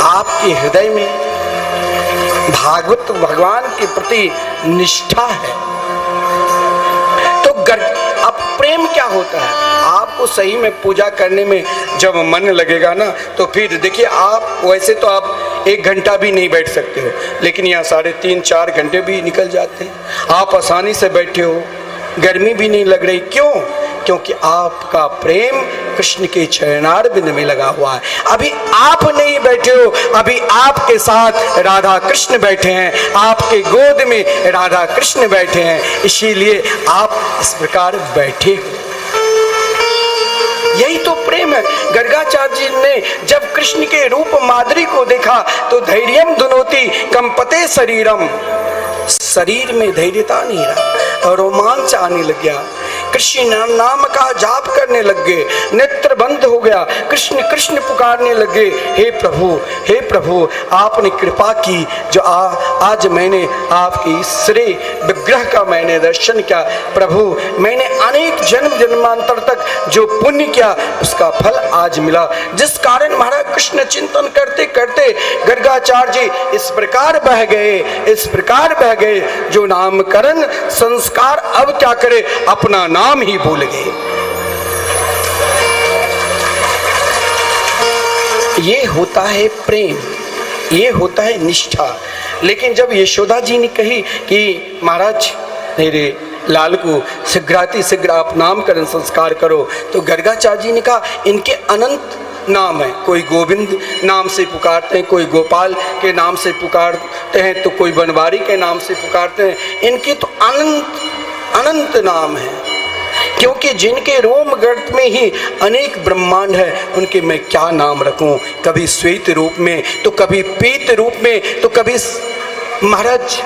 आपके हृदय में भागवत भगवान के प्रति निष्ठा है। तो अब प्रेम क्या होता है? आपको सही में पूजा करने में जब मन लगेगा ना, तो फिर देखिए, आप वैसे तो आप 1 घंटा भी नहीं बैठ सकते हो, लेकिन यहाँ 3.5-4 घंटे भी निकल जाते हैं। आप आसानी से बैठे हो, गर्मी भी नहीं लग रही। क्यों? क्योंकि आपका प्रेम कृष्ण के चरणारविंद में लगा हुआ है। अभी आप नहीं बैठे हो, अभी आपके साथ राधा कृष्ण बैठे हैं, आपके गोद में राधा कृष्ण बैठे हैं, इसीलिए आप इस प्रकार बैठे हो। यही तो प्रेम है। गर्गाचार्य जी ने जब कृष्ण के रूप माधुरी को देखा तो धैर्यम धुनोति कंपते शरीरम, शरीर में धैर्यता नहीं रहा, रोमांच आने लग गया। कृष्ण नाम का जाप करने लग गए, नेत्र बंद हो गया, कृष्ण कृष्ण पुकारने लगे। हे प्रभु, आपने कृपा की जो आज मैंने आपकी श्री विग्रह का मैंने दर्शन किया। प्रभु, मैंने अनेक जन्मांतर तक जो पुण्य किया उसका फल आज मिला, जिस कारण महाराज कृष्ण चिंतन करते करते गर्गाचार्य जी इस प्रकार बह गए जो नामकरण संस्कार अब क्या करे, अपना नाम ही भूल गए। ये होता है प्रेम, ये होता है निष्ठा। लेकिन जब यशोदा जी ने कही कि महाराज मेरे लाल को शीघ्र आप नामकरण संस्कार करो, तो गर्गाचार्य जी ने कहा इनके अनंत नाम है। कोई गोविंद नाम से पुकारते हैं, कोई गोपाल के नाम से पुकारते हैं, तो कोई बनवारी के नाम से पुकारते हैं। इनके तो अनंत नाम है, क्योंकि जिनके रोम गर्त में ही अनेक ब्रह्मांड है, उनके मैं क्या नाम रखूं। कभी श्वेत रूप में, तो कभी पीत रूप में, तो कभी महाराज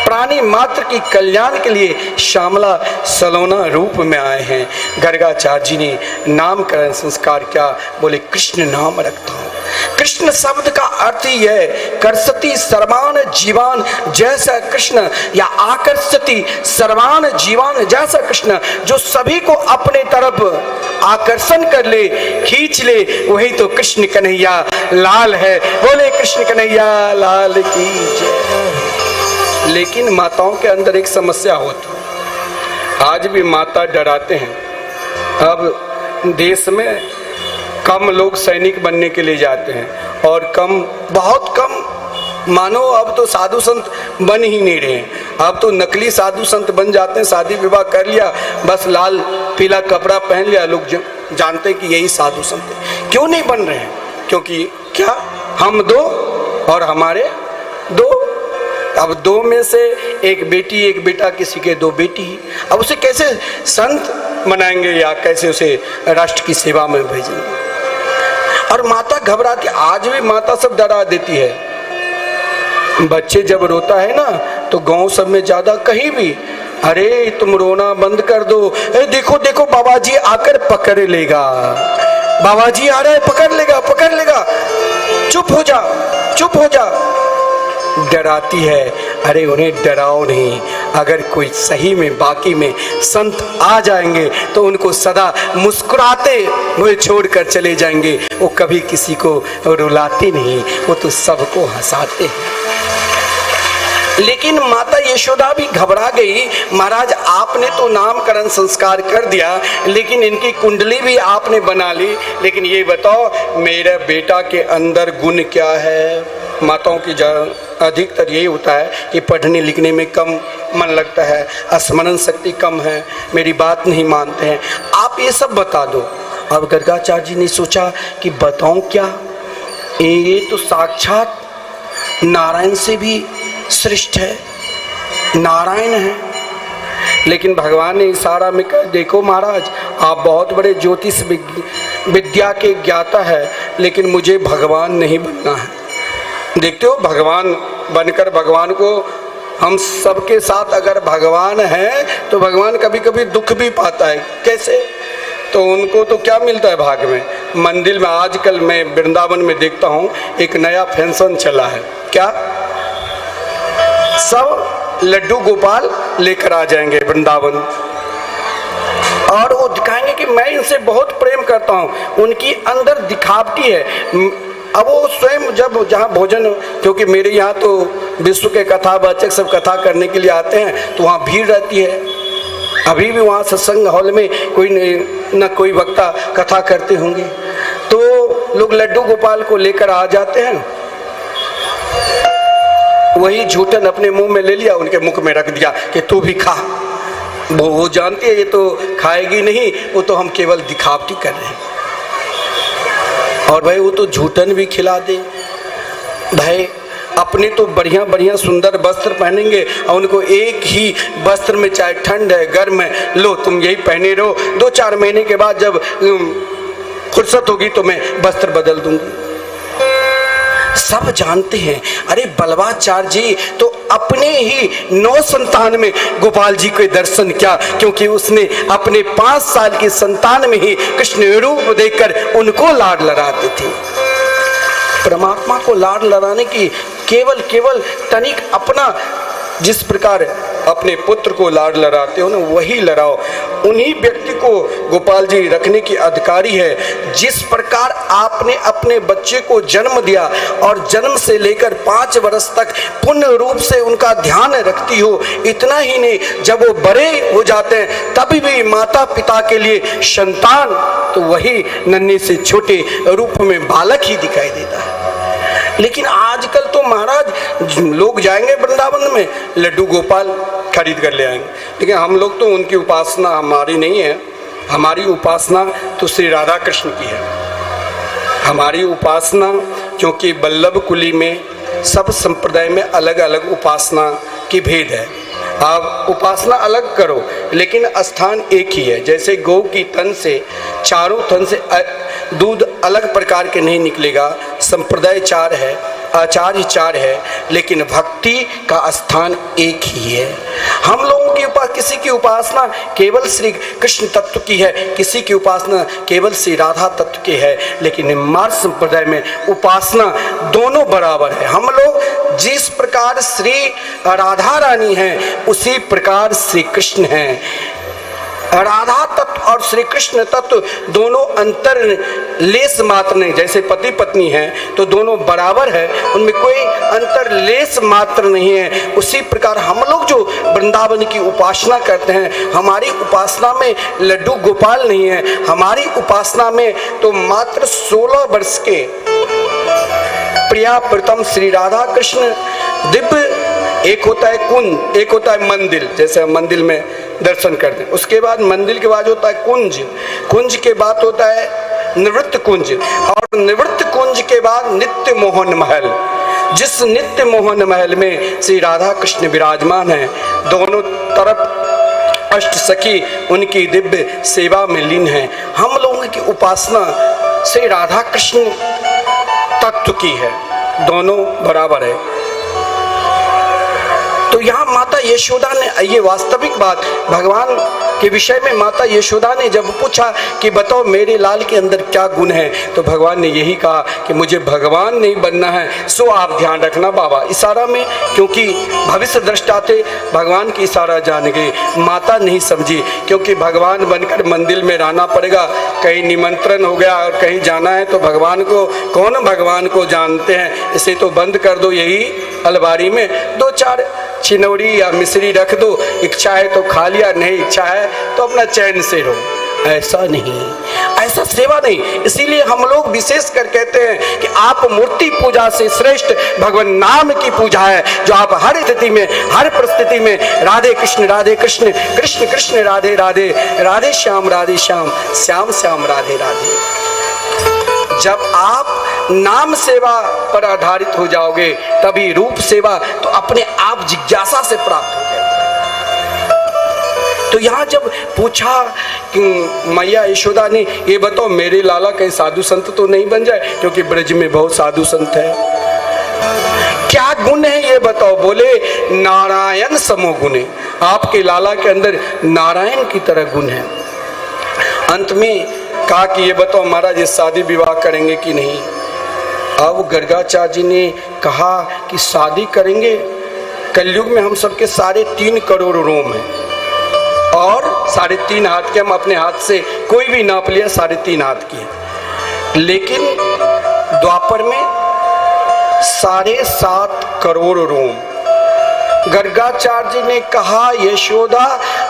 प्राणी मात्र की कल्याण के लिए श्यामला सलोना रूप में आए हैं। गर्गाचार्य जी ने नामकरण संस्कार किया, बोले कृष्ण नाम रखता हूँ। कृष्ण शब्द का अर्थ ही है कर्षति सर्वान जीवान जैसा कृष्ण, या आकर्षति सर्वान जीवान जैसा कृष्ण, जो सभी को अपने तरफ आकर्षण कर ले, खींच ले, वही तो कृष्ण कन्हैया लाल है। बोले कृष्ण कन्हैया लाल की जय। लेकिन माताओं के अंदर एक समस्या होती, आज भी माता डराते हैं। अब देश में कम लोग सैनिक बनने के लिए जाते हैं और बहुत कम, मानो अब तो साधु संत बन ही नहीं रहे हैं। अब तो नकली साधु संत बन जाते हैं, शादी विवाह कर लिया, बस लाल पीला कपड़ा पहन लिया, लोग जानते हैं कि यही साधु संत है। क्यों नहीं बन रहे हैं? क्योंकि क्या हम दो और हमारे दो, अब दो में से एक बेटी एक बेटा, किसी के दो बेटी, अब उसे कैसे संत बनाएंगे या कैसे उसे राष्ट्र की सेवा में भेजेंगे? और माता घबराती, आज भी माता सब डरा देती है। बच्चे जब रोता है ना तो गांव सब में ज्यादा, कहीं भी, अरे तुम रोना बंद कर दो, देखो देखो बाबा जी आकर पकड़ लेगा, बाबा जी आ रहा है, पकड़ लेगा पकड़ लेगा, चुप हो जा चुप हो जा। डराती है। अरे उन्हें डराओ नहीं, अगर कोई सही में बाकी में संत आ जाएंगे तो उनको सदा मुस्कुराते हुए छोड़कर चले जाएंगे। वो कभी किसी को रुलाते नहीं, वो तो सबको हंसाते हैं। लेकिन माता यशोदा भी घबरा गई। महाराज आपने तो नामकरण संस्कार कर दिया, लेकिन इनकी कुंडली भी आपने बना ली, लेकिन ये बताओ मेरे बेटा के अंदर गुण क्या है? माताओं की अधिकतर यही होता है कि पढ़ने लिखने में कम मन लगता है, स्मरण शक्ति कम है, मेरी बात नहीं मानते हैं, आप ये सब बता दो। अब गर्गाचार्य जी ने सोचा कि बताऊं क्या, ये तो साक्षात नारायण से भी श्रेष्ठ है, नारायण है। लेकिन भगवान ने इशारा में कहा, देखो महाराज आप बहुत बड़े ज्योतिष विद्या के ज्ञाता है, लेकिन मुझे भगवान नहीं बनना है। देखते हो, भगवान बनकर भगवान को हम सबके साथ अगर भगवान है तो भगवान कभी कभी दुख भी पाता है। कैसे? तो उनको तो क्या मिलता है भाग में? मंदिर में आजकल मैं वृंदावन में देखता हूँ एक नया फैशन चला है, क्या? सब लड्डू गोपाल लेकर आ जाएंगे वृंदावन और वो दिखाएंगे कि मैं इनसे बहुत प्रेम करता हूँ। उनकी अंदर दिखावटी है। अब वो स्वयं जब जहाँ भोजन, क्योंकि मेरे यहाँ तो विश्व के कथावाचक सब कथा करने के लिए आते हैं, तो वहाँ भीड़ रहती है। अभी भी वहाँ सत्संग हॉल में कोई न कोई वक्ता कथा करते होंगे, तो लोग लड्डू गोपाल को लेकर आ जाते हैं। वही झूठन अपने मुंह में ले लिया, उनके मुख में रख दिया कि तू भी खा। वो जानती है ये तो खाएगी नहीं, वो तो हम केवल दिखावटी कर रहे हैं। और भाई वो तो झूठन भी खिला दे। भाई अपने तो बढ़िया बढ़िया सुंदर वस्त्र पहनेंगे और उनको एक ही वस्त्र में, चाहे ठंड है गर्म है, लो तुम यही पहने रहो, 2-4 महीने के बाद जब फुर्सत होगी तो मैं वस्त्र बदल दूंगी। सब जानते हैं। अरे बलवाचार्य जी तो अपने ही 9 संतान में गोपाल जी के दर्शन किया, क्योंकि उसने अपने 5 साल की संतान में ही कृष्ण रूप देकर उनको लाड लड़ाते थे। परमात्मा को लाड लड़ाने की केवल तनिक अपना, जिस प्रकार अपने पुत्र को लाड लड़ाते हो ना, वही लड़ाओ। उन्हीं व्यक्ति को गोपाल जी रखने की अधिकारी है। जिस प्रकार आपने अपने बच्चे को जन्म दिया और जन्म से लेकर 5 वर्ष तक पूर्ण रूप से उनका ध्यान रखती हो, इतना ही नहीं, जब वो बड़े हो जाते हैं तभी भी माता पिता के लिए संतान तो वही नन्हे से छोटे रूप में बालक ही दिखाई देता है। लेकिन आजकल तो महाराज लोग जाएंगे वृंदावन में, लड्डू गोपाल खरीद कर ले आएंगे। लेकिन हम लोग तो उनकी उपासना हमारी नहीं है, हमारी उपासना तो श्री राधा कृष्ण की है। हमारी उपासना, क्योंकि वल्लभ कुली में सब संप्रदाय में अलग अलग उपासना की भेद है। आप उपासना अलग करो लेकिन स्थान एक ही है। जैसे गौ की तन से, चारों तन से दूध अलग प्रकार के नहीं निकलेगा, संप्रदाय 4 है, आचार्य 4 है, लेकिन भक्ति का स्थान एक ही है। हम लोगों की किसी की उपासना केवल श्री कृष्ण तत्व की है, किसी की उपासना केवल श्री राधा तत्व की है, लेकिन मार्ग संप्रदाय में उपासना दोनों बराबर है। हम लोग जिस प्रकार श्री राधा रानी हैं उसी प्रकार श्री कृष्ण हैं। राधा तत्व और श्री कृष्ण तत्व दोनों अंतर लेस मात्र नहीं, जैसे पति पत्नी हैं तो दोनों बराबर है, उनमें कोई अंतर लेस मात्र नहीं है। उसी प्रकार हम लोग जो वृंदावन की उपासना करते हैं, हमारी उपासना में लड्डू गोपाल नहीं है, हमारी उपासना में तो मात्र 16 वर्ष के प्रिया प्रीतम श्री राधा कृष्ण दिव्य, एक होता है कुंज, एक होता है मंदिर, जैसे हम मंदिर में दर्शन करते हैं, उसके बाद मंदिर के बाद होता है कुंज, कुंज के बाद होता है निवृत्त कुंज, और निवृत्त कुंज के बाद नित्य मोहन महल। जिस नित्य मोहन महल में श्री राधा कृष्ण विराजमान है, दोनों तरफ अष्ट सखी उनकी दिव्य सेवा में लीन है। हम लोगों की उपासना श्री राधा कृष्ण तत्व की है, दोनों बराबर है। तो यहाँ माता यशोदा ने, ये वास्तविक बात भगवान के विषय में माता यशोदा ने जब पूछा कि बताओ मेरे लाल के अंदर क्या गुण है, तो भगवान ने यही कहा कि मुझे भगवान नहीं बनना है, सो आप ध्यान रखना बाबा। इशारा में, क्योंकि भविष्य दृष्टा थे, भगवान की इशारा जान गए, माता नहीं समझी, क्योंकि भगवान बनकर मंदिर में रहना पड़ेगा, कहीं निमंत्रण हो गया और कहीं जाना है तो भगवान को, कौन भगवान को जानते हैं, इसे तो बंद कर दो, यही अलमारी में 2-4 चिनौड़ी या मिश्री रख दो, इच्छा है तो खा लिया, नहीं इच्छा है तो अपना चैन से रहो। ऐसा नहीं, ऐसा सेवा नहीं। इसीलिए हम लोग विशेष कर कहते हैं कि आप मूर्ति पूजा से श्रेष्ठ भगवान नाम की पूजा है, जो आप हर स्थिति में, हर परिस्थिति में राधे कृष्ण कृष्ण कृष्ण राधे राधे, राधे श्याम श्याम श्याम राधे राधे। जब आप नाम सेवा पर आधारित हो जाओगे, तभी रूप सेवा तो अपने आप जिज्ञासा से प्राप्त हो जाएगी। तो यहाँ जब पूछा कि मैया यशोदा ने, ये बताओ मेरे लाला कहीं साधु संत तो नहीं बन जाए, क्योंकि ब्रज में बहुत साधु संत है, क्या गुण है ये बताओ। बोले नारायण समो गुण है, आपके लाला के अंदर नारायण की तरह गुण है। अंत में कहा कि ये बताओ महाराज ये शादी विवाह करेंगे कि नहीं। अब गर्गाचार्य जी ने कहा कि शादी करेंगे, कलयुग में हम सबके 3.5 करोड़ रोम हैं और 3.5 हाथ के, हम अपने हाथ से कोई भी नाप लिया 3.5 हाथ की, लेकिन द्वापर में 7.5 करोड़ रोम। गर्गाचार्य जी ने कहा यशोदा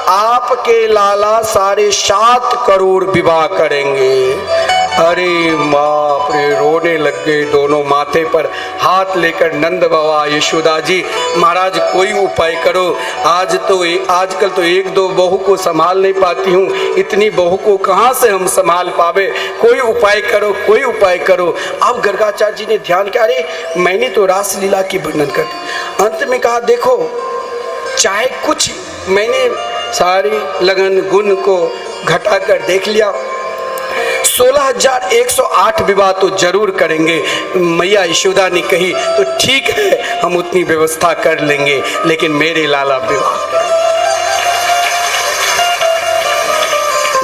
आपके लाला 7.5 करोड़ विवाह करेंगे। अरे बाप रे, रोने लग गए दोनों, माथे पर हाथ लेकर नंद बाबा यशोदा जी महाराज कोई उपाय करो, आजकल तो 1-2 बहू को संभाल नहीं पाती हूँ, इतनी बहू को कहाँ से हम संभाल पावे, कोई उपाय करो, कोई उपाय करो। अब गर्गाचार्य जी ने ध्यान किया, अरे मैंने तो रासलीला की वर्णन कर, अंत में कहा देखो चाहे कुछ, मैंने सारी लगन गुण को घटाकर देख लिया, 16,108 विवाह तो जरूर करेंगे। मैया यशोदा ने कही तो ठीक है हम उतनी व्यवस्था कर लेंगे, लेकिन मेरे लाला विवाह।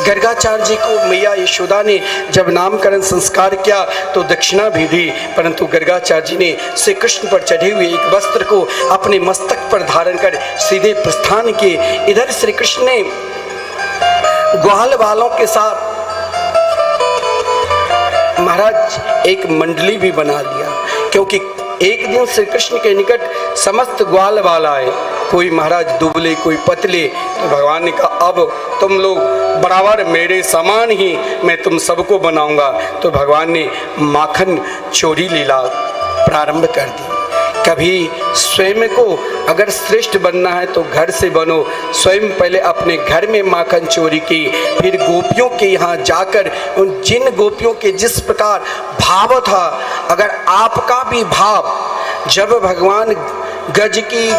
गर्गाचार्य जी को मैया यशोदा ने जब नामकरण संस्कार किया तो दक्षिणा भी दी, परंतु गर्गाचार्य जी ने श्री कृष्ण पर चढ़े हुए एक वस्त्र को अपने मस्तक पर धारण कर सीधे प्रस्थान किए। इधर श्री कृष्ण ने ग्वाल वालों के साथ महाराज एक मंडली भी बना लिया, क्योंकि एक दिन श्री कृष्ण के निकट समस्त ग्वाल वाला आए, कोई महाराज दुबले कोई पतले, तो भगवान ने कहा अब तुम लोग बराबर मेरे समान ही मैं तुम सबको बनाऊंगा। तो भगवान ने माखन चोरी लीला प्रारंभ कर दी। कभी स्वयं को अगर श्रेष्ठ बनना है तो घर से बनो, स्वयं पहले अपने घर में माखन चोरी की, फिर गोपियों के यहाँ जाकर उन जिन गोपियों के जिस प्रकार भाव था, अगर आपका भी भाव, जब भगवान गज की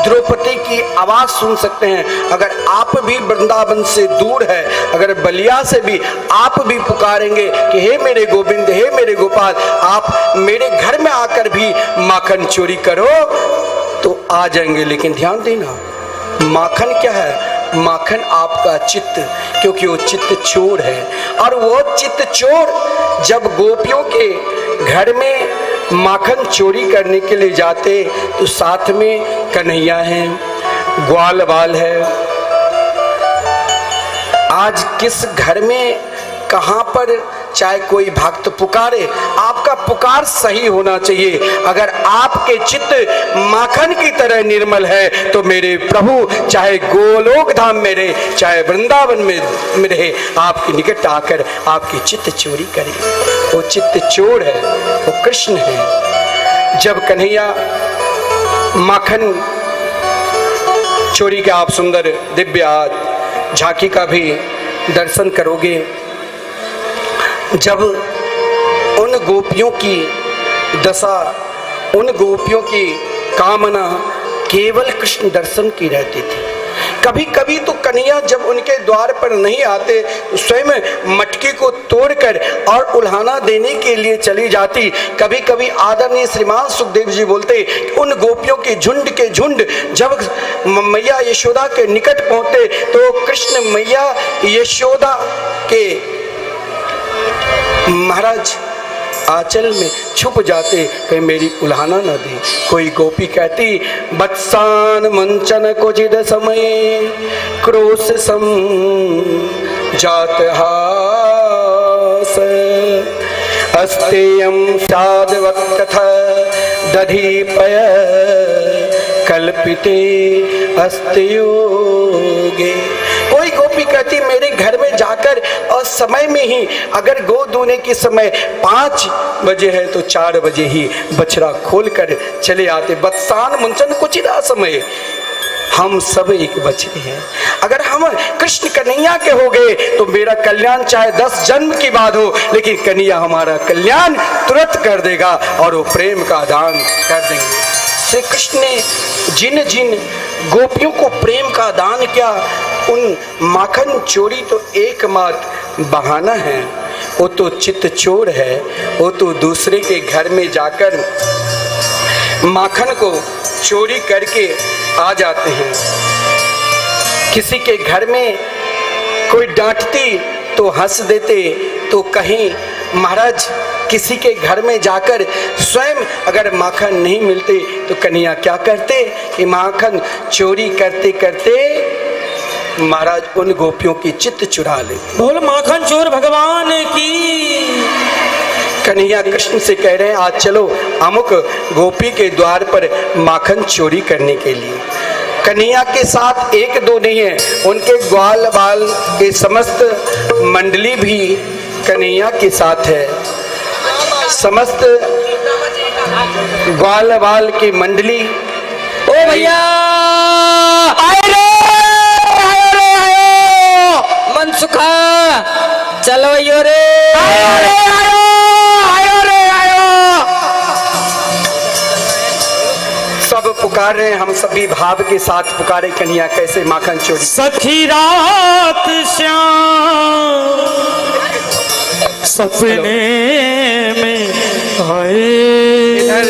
द्रौपदी की आवाज सुन सकते हैं, अगर आप भी वृंदावन से दूर है, अगर बलिया से भी आप भी पुकारेंगे कि हे मेरे गोविंद, हे मेरे गोपाल, आप मेरे घर में आकर भी माखन चोरी करो तो आ जाएंगे। लेकिन ध्यान देना, माखन क्या है? माखन आपका चित्त, क्योंकि वो चित्त चोर है। और वो चित्त चोर जब गोपियों के घर में माखन चोरी करने के लिए जाते तो साथ में कन्हैया है, ग्वाल बाल है। आज किस घर में कहाँ पर चाहे कोई भक्त पुकारे, आपका पुकार सही होना चाहिए। अगर आपके चित्त माखन की तरह निर्मल है तो मेरे प्रभु चाहे गोलोक धाम में रहे, चाहे वृंदावन में रहे, आपके निकट आकर आपकी चित्त चोरी करे। वो चित्त चोर है, वो कृष्ण है। जब कन्हैया माखन चोरी के आप सुंदर दिव्य झांकी का भी दर्शन करोगे, जब उन गोपियों की दशा, उन गोपियों की कामना केवल कृष्ण दर्शन की रहती थी। कभी कभी तो कन्हैया जब उनके द्वार पर नहीं आते तो स्वयं मटकी को तोड़कर और उल्हाना देने के लिए चली जाती। कभी कभी आदरणीय श्रीमान सुखदेव जी बोलते उन गोपियों के झुंड जब मैया यशोदा के निकट पहुंचते तो कृष्ण मैया यशोदा के महाराज आंचल में छुप जाते, कहीं मेरी उल्हाना न दे। कोई गोपी कहती बत्सान मंचन कोजिद समय क्रोश सम जात हास अस्तेयम साधवत कथा दधि पय कल्पिते अस्त्योगे। कोई गोपी कहती मेरे घर में जाकर और समय में ही, अगर गो दूने के समय 5 बजे है तो 4 बजे ही बछड़ा खोलकर चले आते। बत्सान मुंचन कुचिदा समय, हम सब एक बछड़े हैं। अगर हम कृष्ण कन्हैया के हो गए तो मेरा कल्याण चाहे 10 जन्म की बात हो, लेकिन कन्हैया हमारा कल्याण तुरंत कर देगा और वो प्रेम का दान कर देंगे। श्री कृष्ण ने जिन जिन गोपियों को प्रेम का दान किया, उन माखन चोरी तो एकमात्र बहाना है। वो तो चित्त चोर है, वो तो दूसरे के घर में जाकर माखन को चोरी करके आ जाते हैं। किसी के घर में कोई डांटती तो हंस देते, तो कहीं महाराज किसी के घर में जाकर स्वयं अगर माखन नहीं मिलते तो कन्हैया क्या करते कि माखन चोरी करते करते महाराज उन गोपियों की चित्त चुरा लेते। बोल माखन चोर भगवान की। कन्हैया कृष्ण से कह रहे हैं आज चलो अमुक गोपी के द्वार पर माखन चोरी करने के लिए। कन्हैया के साथ एक दो नहीं है, उनके ग्वाल बाल के समस्त मंडली भी कन्हैया के साथ है। समस्त ग्वाल बाल की मंडली, ओ भैया मन सुखा चलो यो रे, सब पुकार रहे हैं। हम सभी भाव के साथ पुकारे कन्हैया कैसे माखन चोरी। सखी रात श्याम सपने में आए। इधर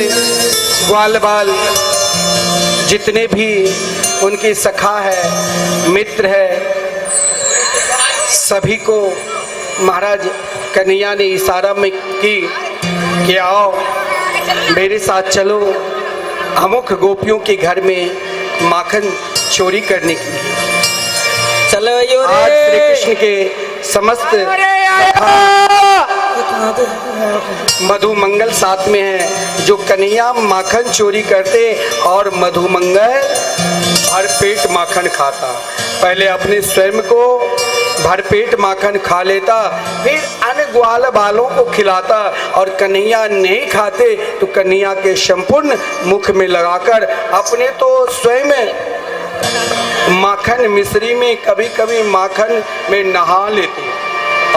ग्वाल बाल जितने भी उनकी सखा है, मित्र है, सभी को महाराज कन्हैया ने इशारा में की कि आओ मेरे साथ चलो अमुक गोपियों के घर में माखन चोरी करने के लिए। चलो यो रे। आज श्री कृष्ण के समस्त मधुमंगल साथ में है, जो कन्हैया माखन चोरी करते और मधुमंगल भरपेट माखन खाता। पहले अपने स्वयं को भरपेट माखन खा लेता, फिर अन्य ग्वाल बालों को खिलाता, और कन्हैया नहीं खाते तो कन्हैया के संपूर्ण मुख में लगाकर अपने तो स्वयं माखन मिश्री में कभी कभी माखन में नहा लेते,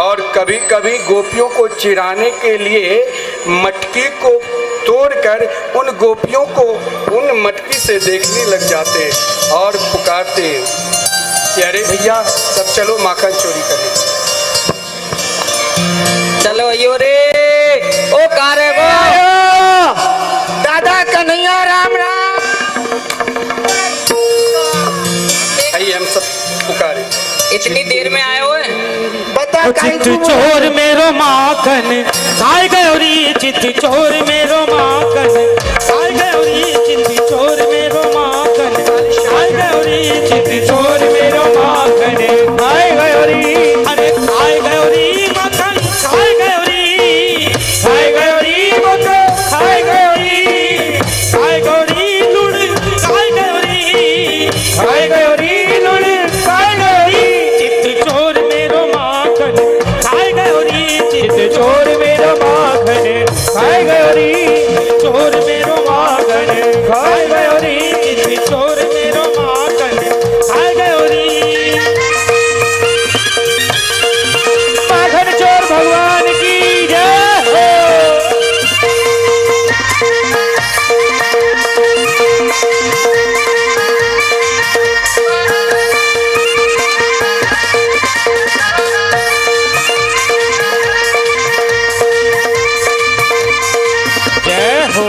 और कभी कभी गोपियों को चिढ़ाने के लिए मटकी को तोड़कर उन गोपियों को उन मटकी से देखने लग जाते और पुकारते कि अरे भैया सब चलो माखन चोरी करें। चलो यो रे। ओ कारे गो दादा कन्हैया राम राम। इतनी देर में आए हुए? बता चित चोर मेरो माखन खाए गौरी, चित चोर मेरो माखन खाए गौरी, चित चोर मेरो माखन खाए गौरी, चित चोर मेरो माखन खाए गौरी। अरे खाए गौरी माखन खाए गौरी, खाए गौरी माखन खाए गौरी, खाए गौरी लुड़ खाए गौरी, खाए गौरी लुड़ खाए गौरी। चित चोर मेरो माखन खाए गौरी, चित चोर मेरो माखन खाए गौरी, चोर मेरो माखन खाए गौरी, चित चोर मेरो माखन खाए गौरी। माखन चोर भगवान की जय हो। जय हो।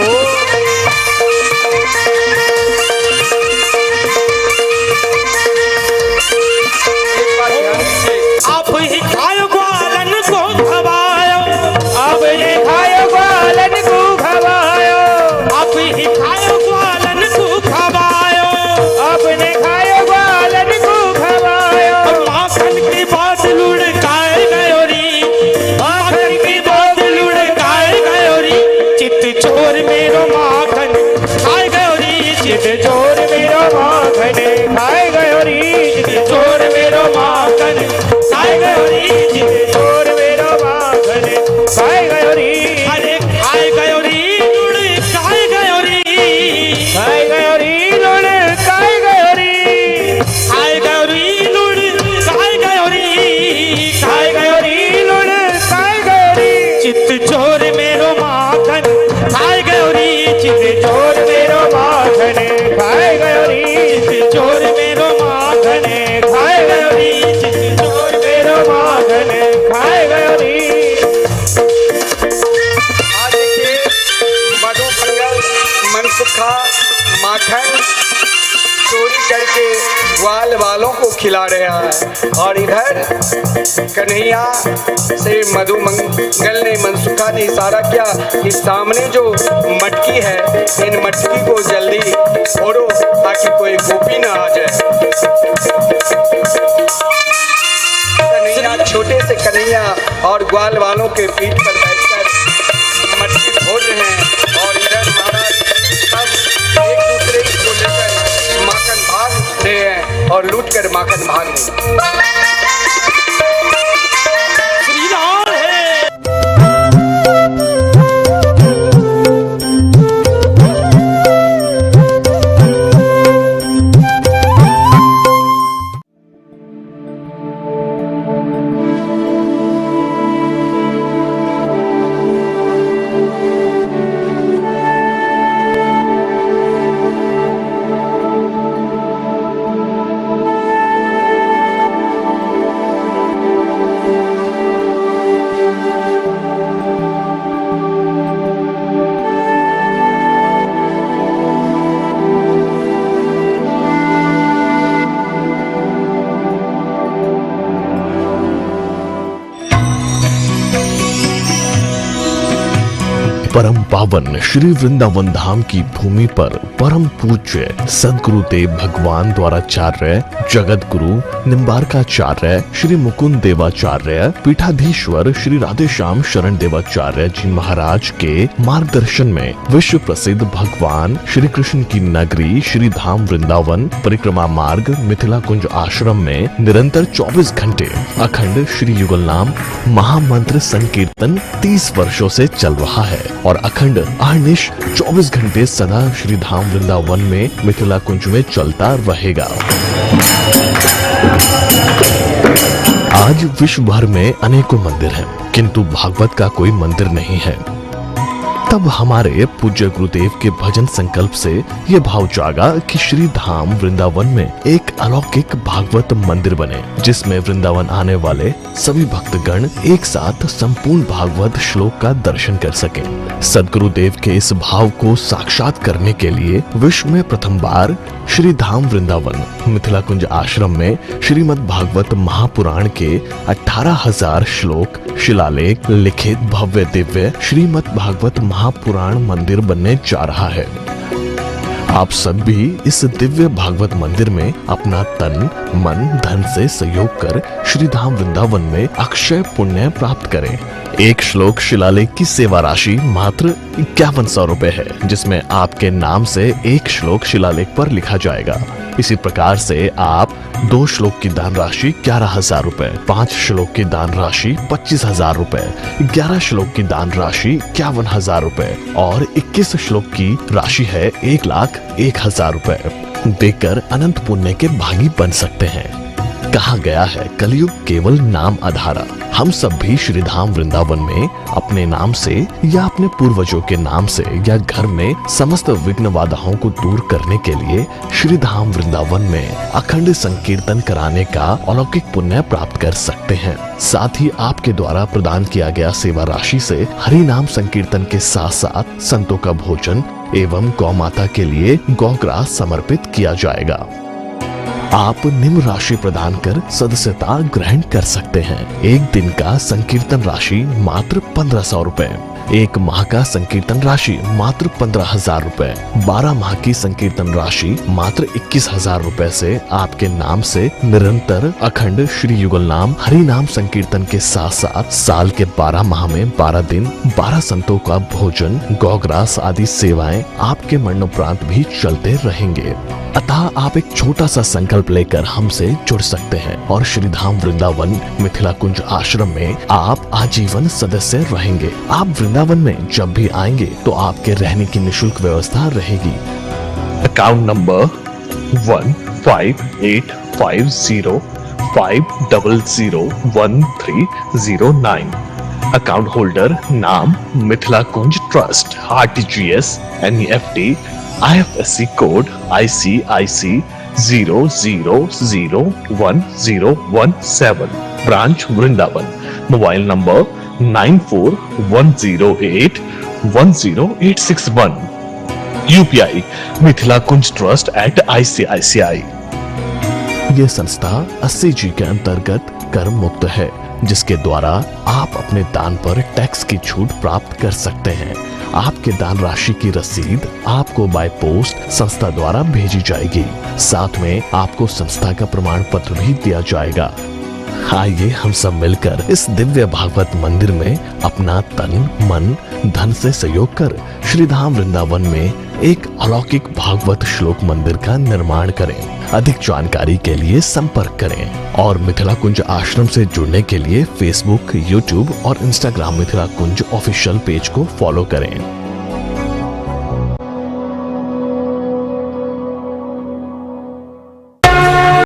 आप ही खायो ग्वालन को खवायो, आप ही खायो ग्वालन को खवायो, आप ही खायो ग्वालन को खवायो, आपने खायो ग्वालन को खवायो। माखन की बात लुढ़काए गयोरी, माखन की बात लुढ़काए गयोरी, चित चोर मेरो माखन खाए गयोरी, चित चोर मेरो माखन खाए गयोरी, चित चोर मेरो माखन खाए गयोरी, चित चोर मेरो माखन खाए गयोरी। अरे खाए गयोरी लुड़ खाए गयोरी, खाए गयोरी लुड़ खाए गयोरी, खाए गयोरी लुड़ खाए गयोरी, खाए गयोरी लुड़ खाए गयोरी। चित चोर मेरो माखन खाए गयोरी, चित चोर मेरो माखन खाए गयोरी, चित चोर मेरो माखन खाए गयोरी, चित चोर मेरो माखन खाए गयोरी। आज देखिए मधु मंगल मनसुखा माखन चोरी करके ग्वाल वालों को खिला रहा है, और इधर कन्हैया से मधु मंगल ने मनसुखा ने इशारा किया कि सामने जो मटकी है, इन मटकी को जल्दी फोड़ो ताकि कोई गोपी ना आ जाए। कन्हैया, छोटे से कन्हैया और ग्वाल वालों के पीठ पर बैठकर मटकी फोड़ रहे हैं, और इधर महाराज सब एक दूसरे को लेकर माखन भाग रहे हैं और लूट कर माखन भाग रहे हैं। श्री राम है। परम पावन श्री वृंदावन धाम की भूमि पर परम पूज्य सदगुरुदेव भगवान द्वाराचार्य जगत गुरु निम्बारकाचार्य श्री मुकुंद देवाचार्य पीठाधीश्वर श्री राधेश्याम शरण देवाचार्य जी महाराज के मार्गदर्शन में विश्व प्रसिद्ध भगवान श्री कृष्ण की नगरी श्री धाम वृंदावन परिक्रमा मार्ग मिथिला कुंज आश्रम में निरंतर 24 घंटे अखंड श्री युगल नाम महामंत्र संकीर्तन 30 वर्षों से चल रहा है और अखंड अहर्निश 24 घंटे सदा श्री धाम वृंदावन में मिथिला कुंज में चलता रहेगा। आज विश्व भर में अनेकों मंदिर हैं, किंतु भागवत का कोई मंदिर नहीं है। तब हमारे पूज्य गुरुदेव के भजन संकल्प से ये भाव जागा कि श्री धाम वृंदावन में एक अलौकिक भागवत मंदिर बने, जिसमें वृंदावन आने वाले सभी भक्तगण एक साथ संपूर्ण भागवत श्लोक का दर्शन कर सकें। सदगुरुदेव के इस भाव को साक्षात करने के लिए विश्व में प्रथम बार श्री धाम वृंदावन मिथिला कुंज आश्रम में श्रीमद् भागवत महापुराण के 18,000 श्लोक शिलालेख लिखित भव्य दिव्य श्रीमद् भागवत महापुराण मंदिर बनने जा रहा है। आप सब भी इस दिव्य भागवत मंदिर में अपना तन मन धन से सहयोग कर श्री धाम वृंदावन में अक्षय पुण्य प्राप्त करें। एक श्लोक शिलालेख की सेवा राशि मात्र 5100 रुपए है, जिसमें आपके नाम से एक श्लोक शिलालेख पर लिखा जाएगा। इसी प्रकार से आप 2 श्लोक की दान राशि 11,000 रुपए, 5 श्लोक की दान राशि 25,000 रुपए, 11 श्लोक की दान राशि 51,000 रुपए और 21 श्लोक की राशि है 1,01,000 रुपए देकर अनंत पुण्य के भागी बन सकते हैं। कहा गया है कलयुग केवल नाम आधारा। हम सब भी श्री धाम वृंदावन में अपने नाम से या अपने पूर्वजों के नाम से या घर में समस्त विघ्न बाधाओं को दूर करने के लिए श्री धाम वृंदावन में अखंड संकीर्तन कराने का अलौकिक पुण्य प्राप्त कर सकते हैं। साथ ही आपके द्वारा प्रदान किया गया सेवा राशि से हरि नाम संकीर्तन के साथ साथ संतों का भोजन एवं गौ माता के लिए गौग्रास समर्पित किया जाएगा। आप निम्न राशि प्रदान कर सदस्यता ग्रहण कर सकते हैं। एक दिन का संकीर्तन राशि मात्र 1500 रुपए, एक माह का संकीर्तन राशि मात्र 15,000 रुपए, 12 माह की संकीर्तन राशि मात्र 21,000 रुपए से आपके नाम से निरंतर अखंड श्री युगल नाम हरि नाम संकीर्तन के साथ साथ साल के 12 माह में 12 दिन 12 संतों का भोजन गौग्रास आदि सेवाएं आपके मरणोपरांत भी चलते रहेंगे। अतः आप एक छोटा सा संकल्प लेकर हमसे जुड़ सकते हैं और श्री धाम वृंदावन मिथिला कुंज आश्रम में आप आजीवन सदस्य रहेंगे। आप वृंदावन में जब भी आएंगे तो आपके रहने की निशुल्क व्यवस्था रहेगी। Account number 1585501309। अकाउंट होल्डर नाम Mithila Kunj trust, RTGS, NEFT, IFSC code ICIC 00010117। Branch Vrindavan. Mobile number 9410810861। UPI Mithila Kunj trust @ICICI। ये संस्था 80G के अंतर्गत कर मुक्त है, जिसके द्वारा आप अपने दान पर टैक्स की छूट प्राप्त कर सकते हैं। आपके दान राशि की रसीद आपको बाय पोस्ट संस्था द्वारा भेजी जाएगी। साथ में आपको संस्था का प्रमाण पत्र भी दिया जाएगा। आइए हम सब मिलकर इस दिव्य भागवत मंदिर में अपना तन मन धन से सहयोग कर श्री धाम वृंदावन में एक अलौकिक भागवत श्लोक मंदिर का निर्माण करें। अधिक जानकारी के लिए संपर्क करें और मिथिला कुंज आश्रम से जुड़ने के लिए फेसबुक, यूट्यूब और इंस्टाग्राम मिथिला कुंज ऑफिशियल पेज को फॉलो करें।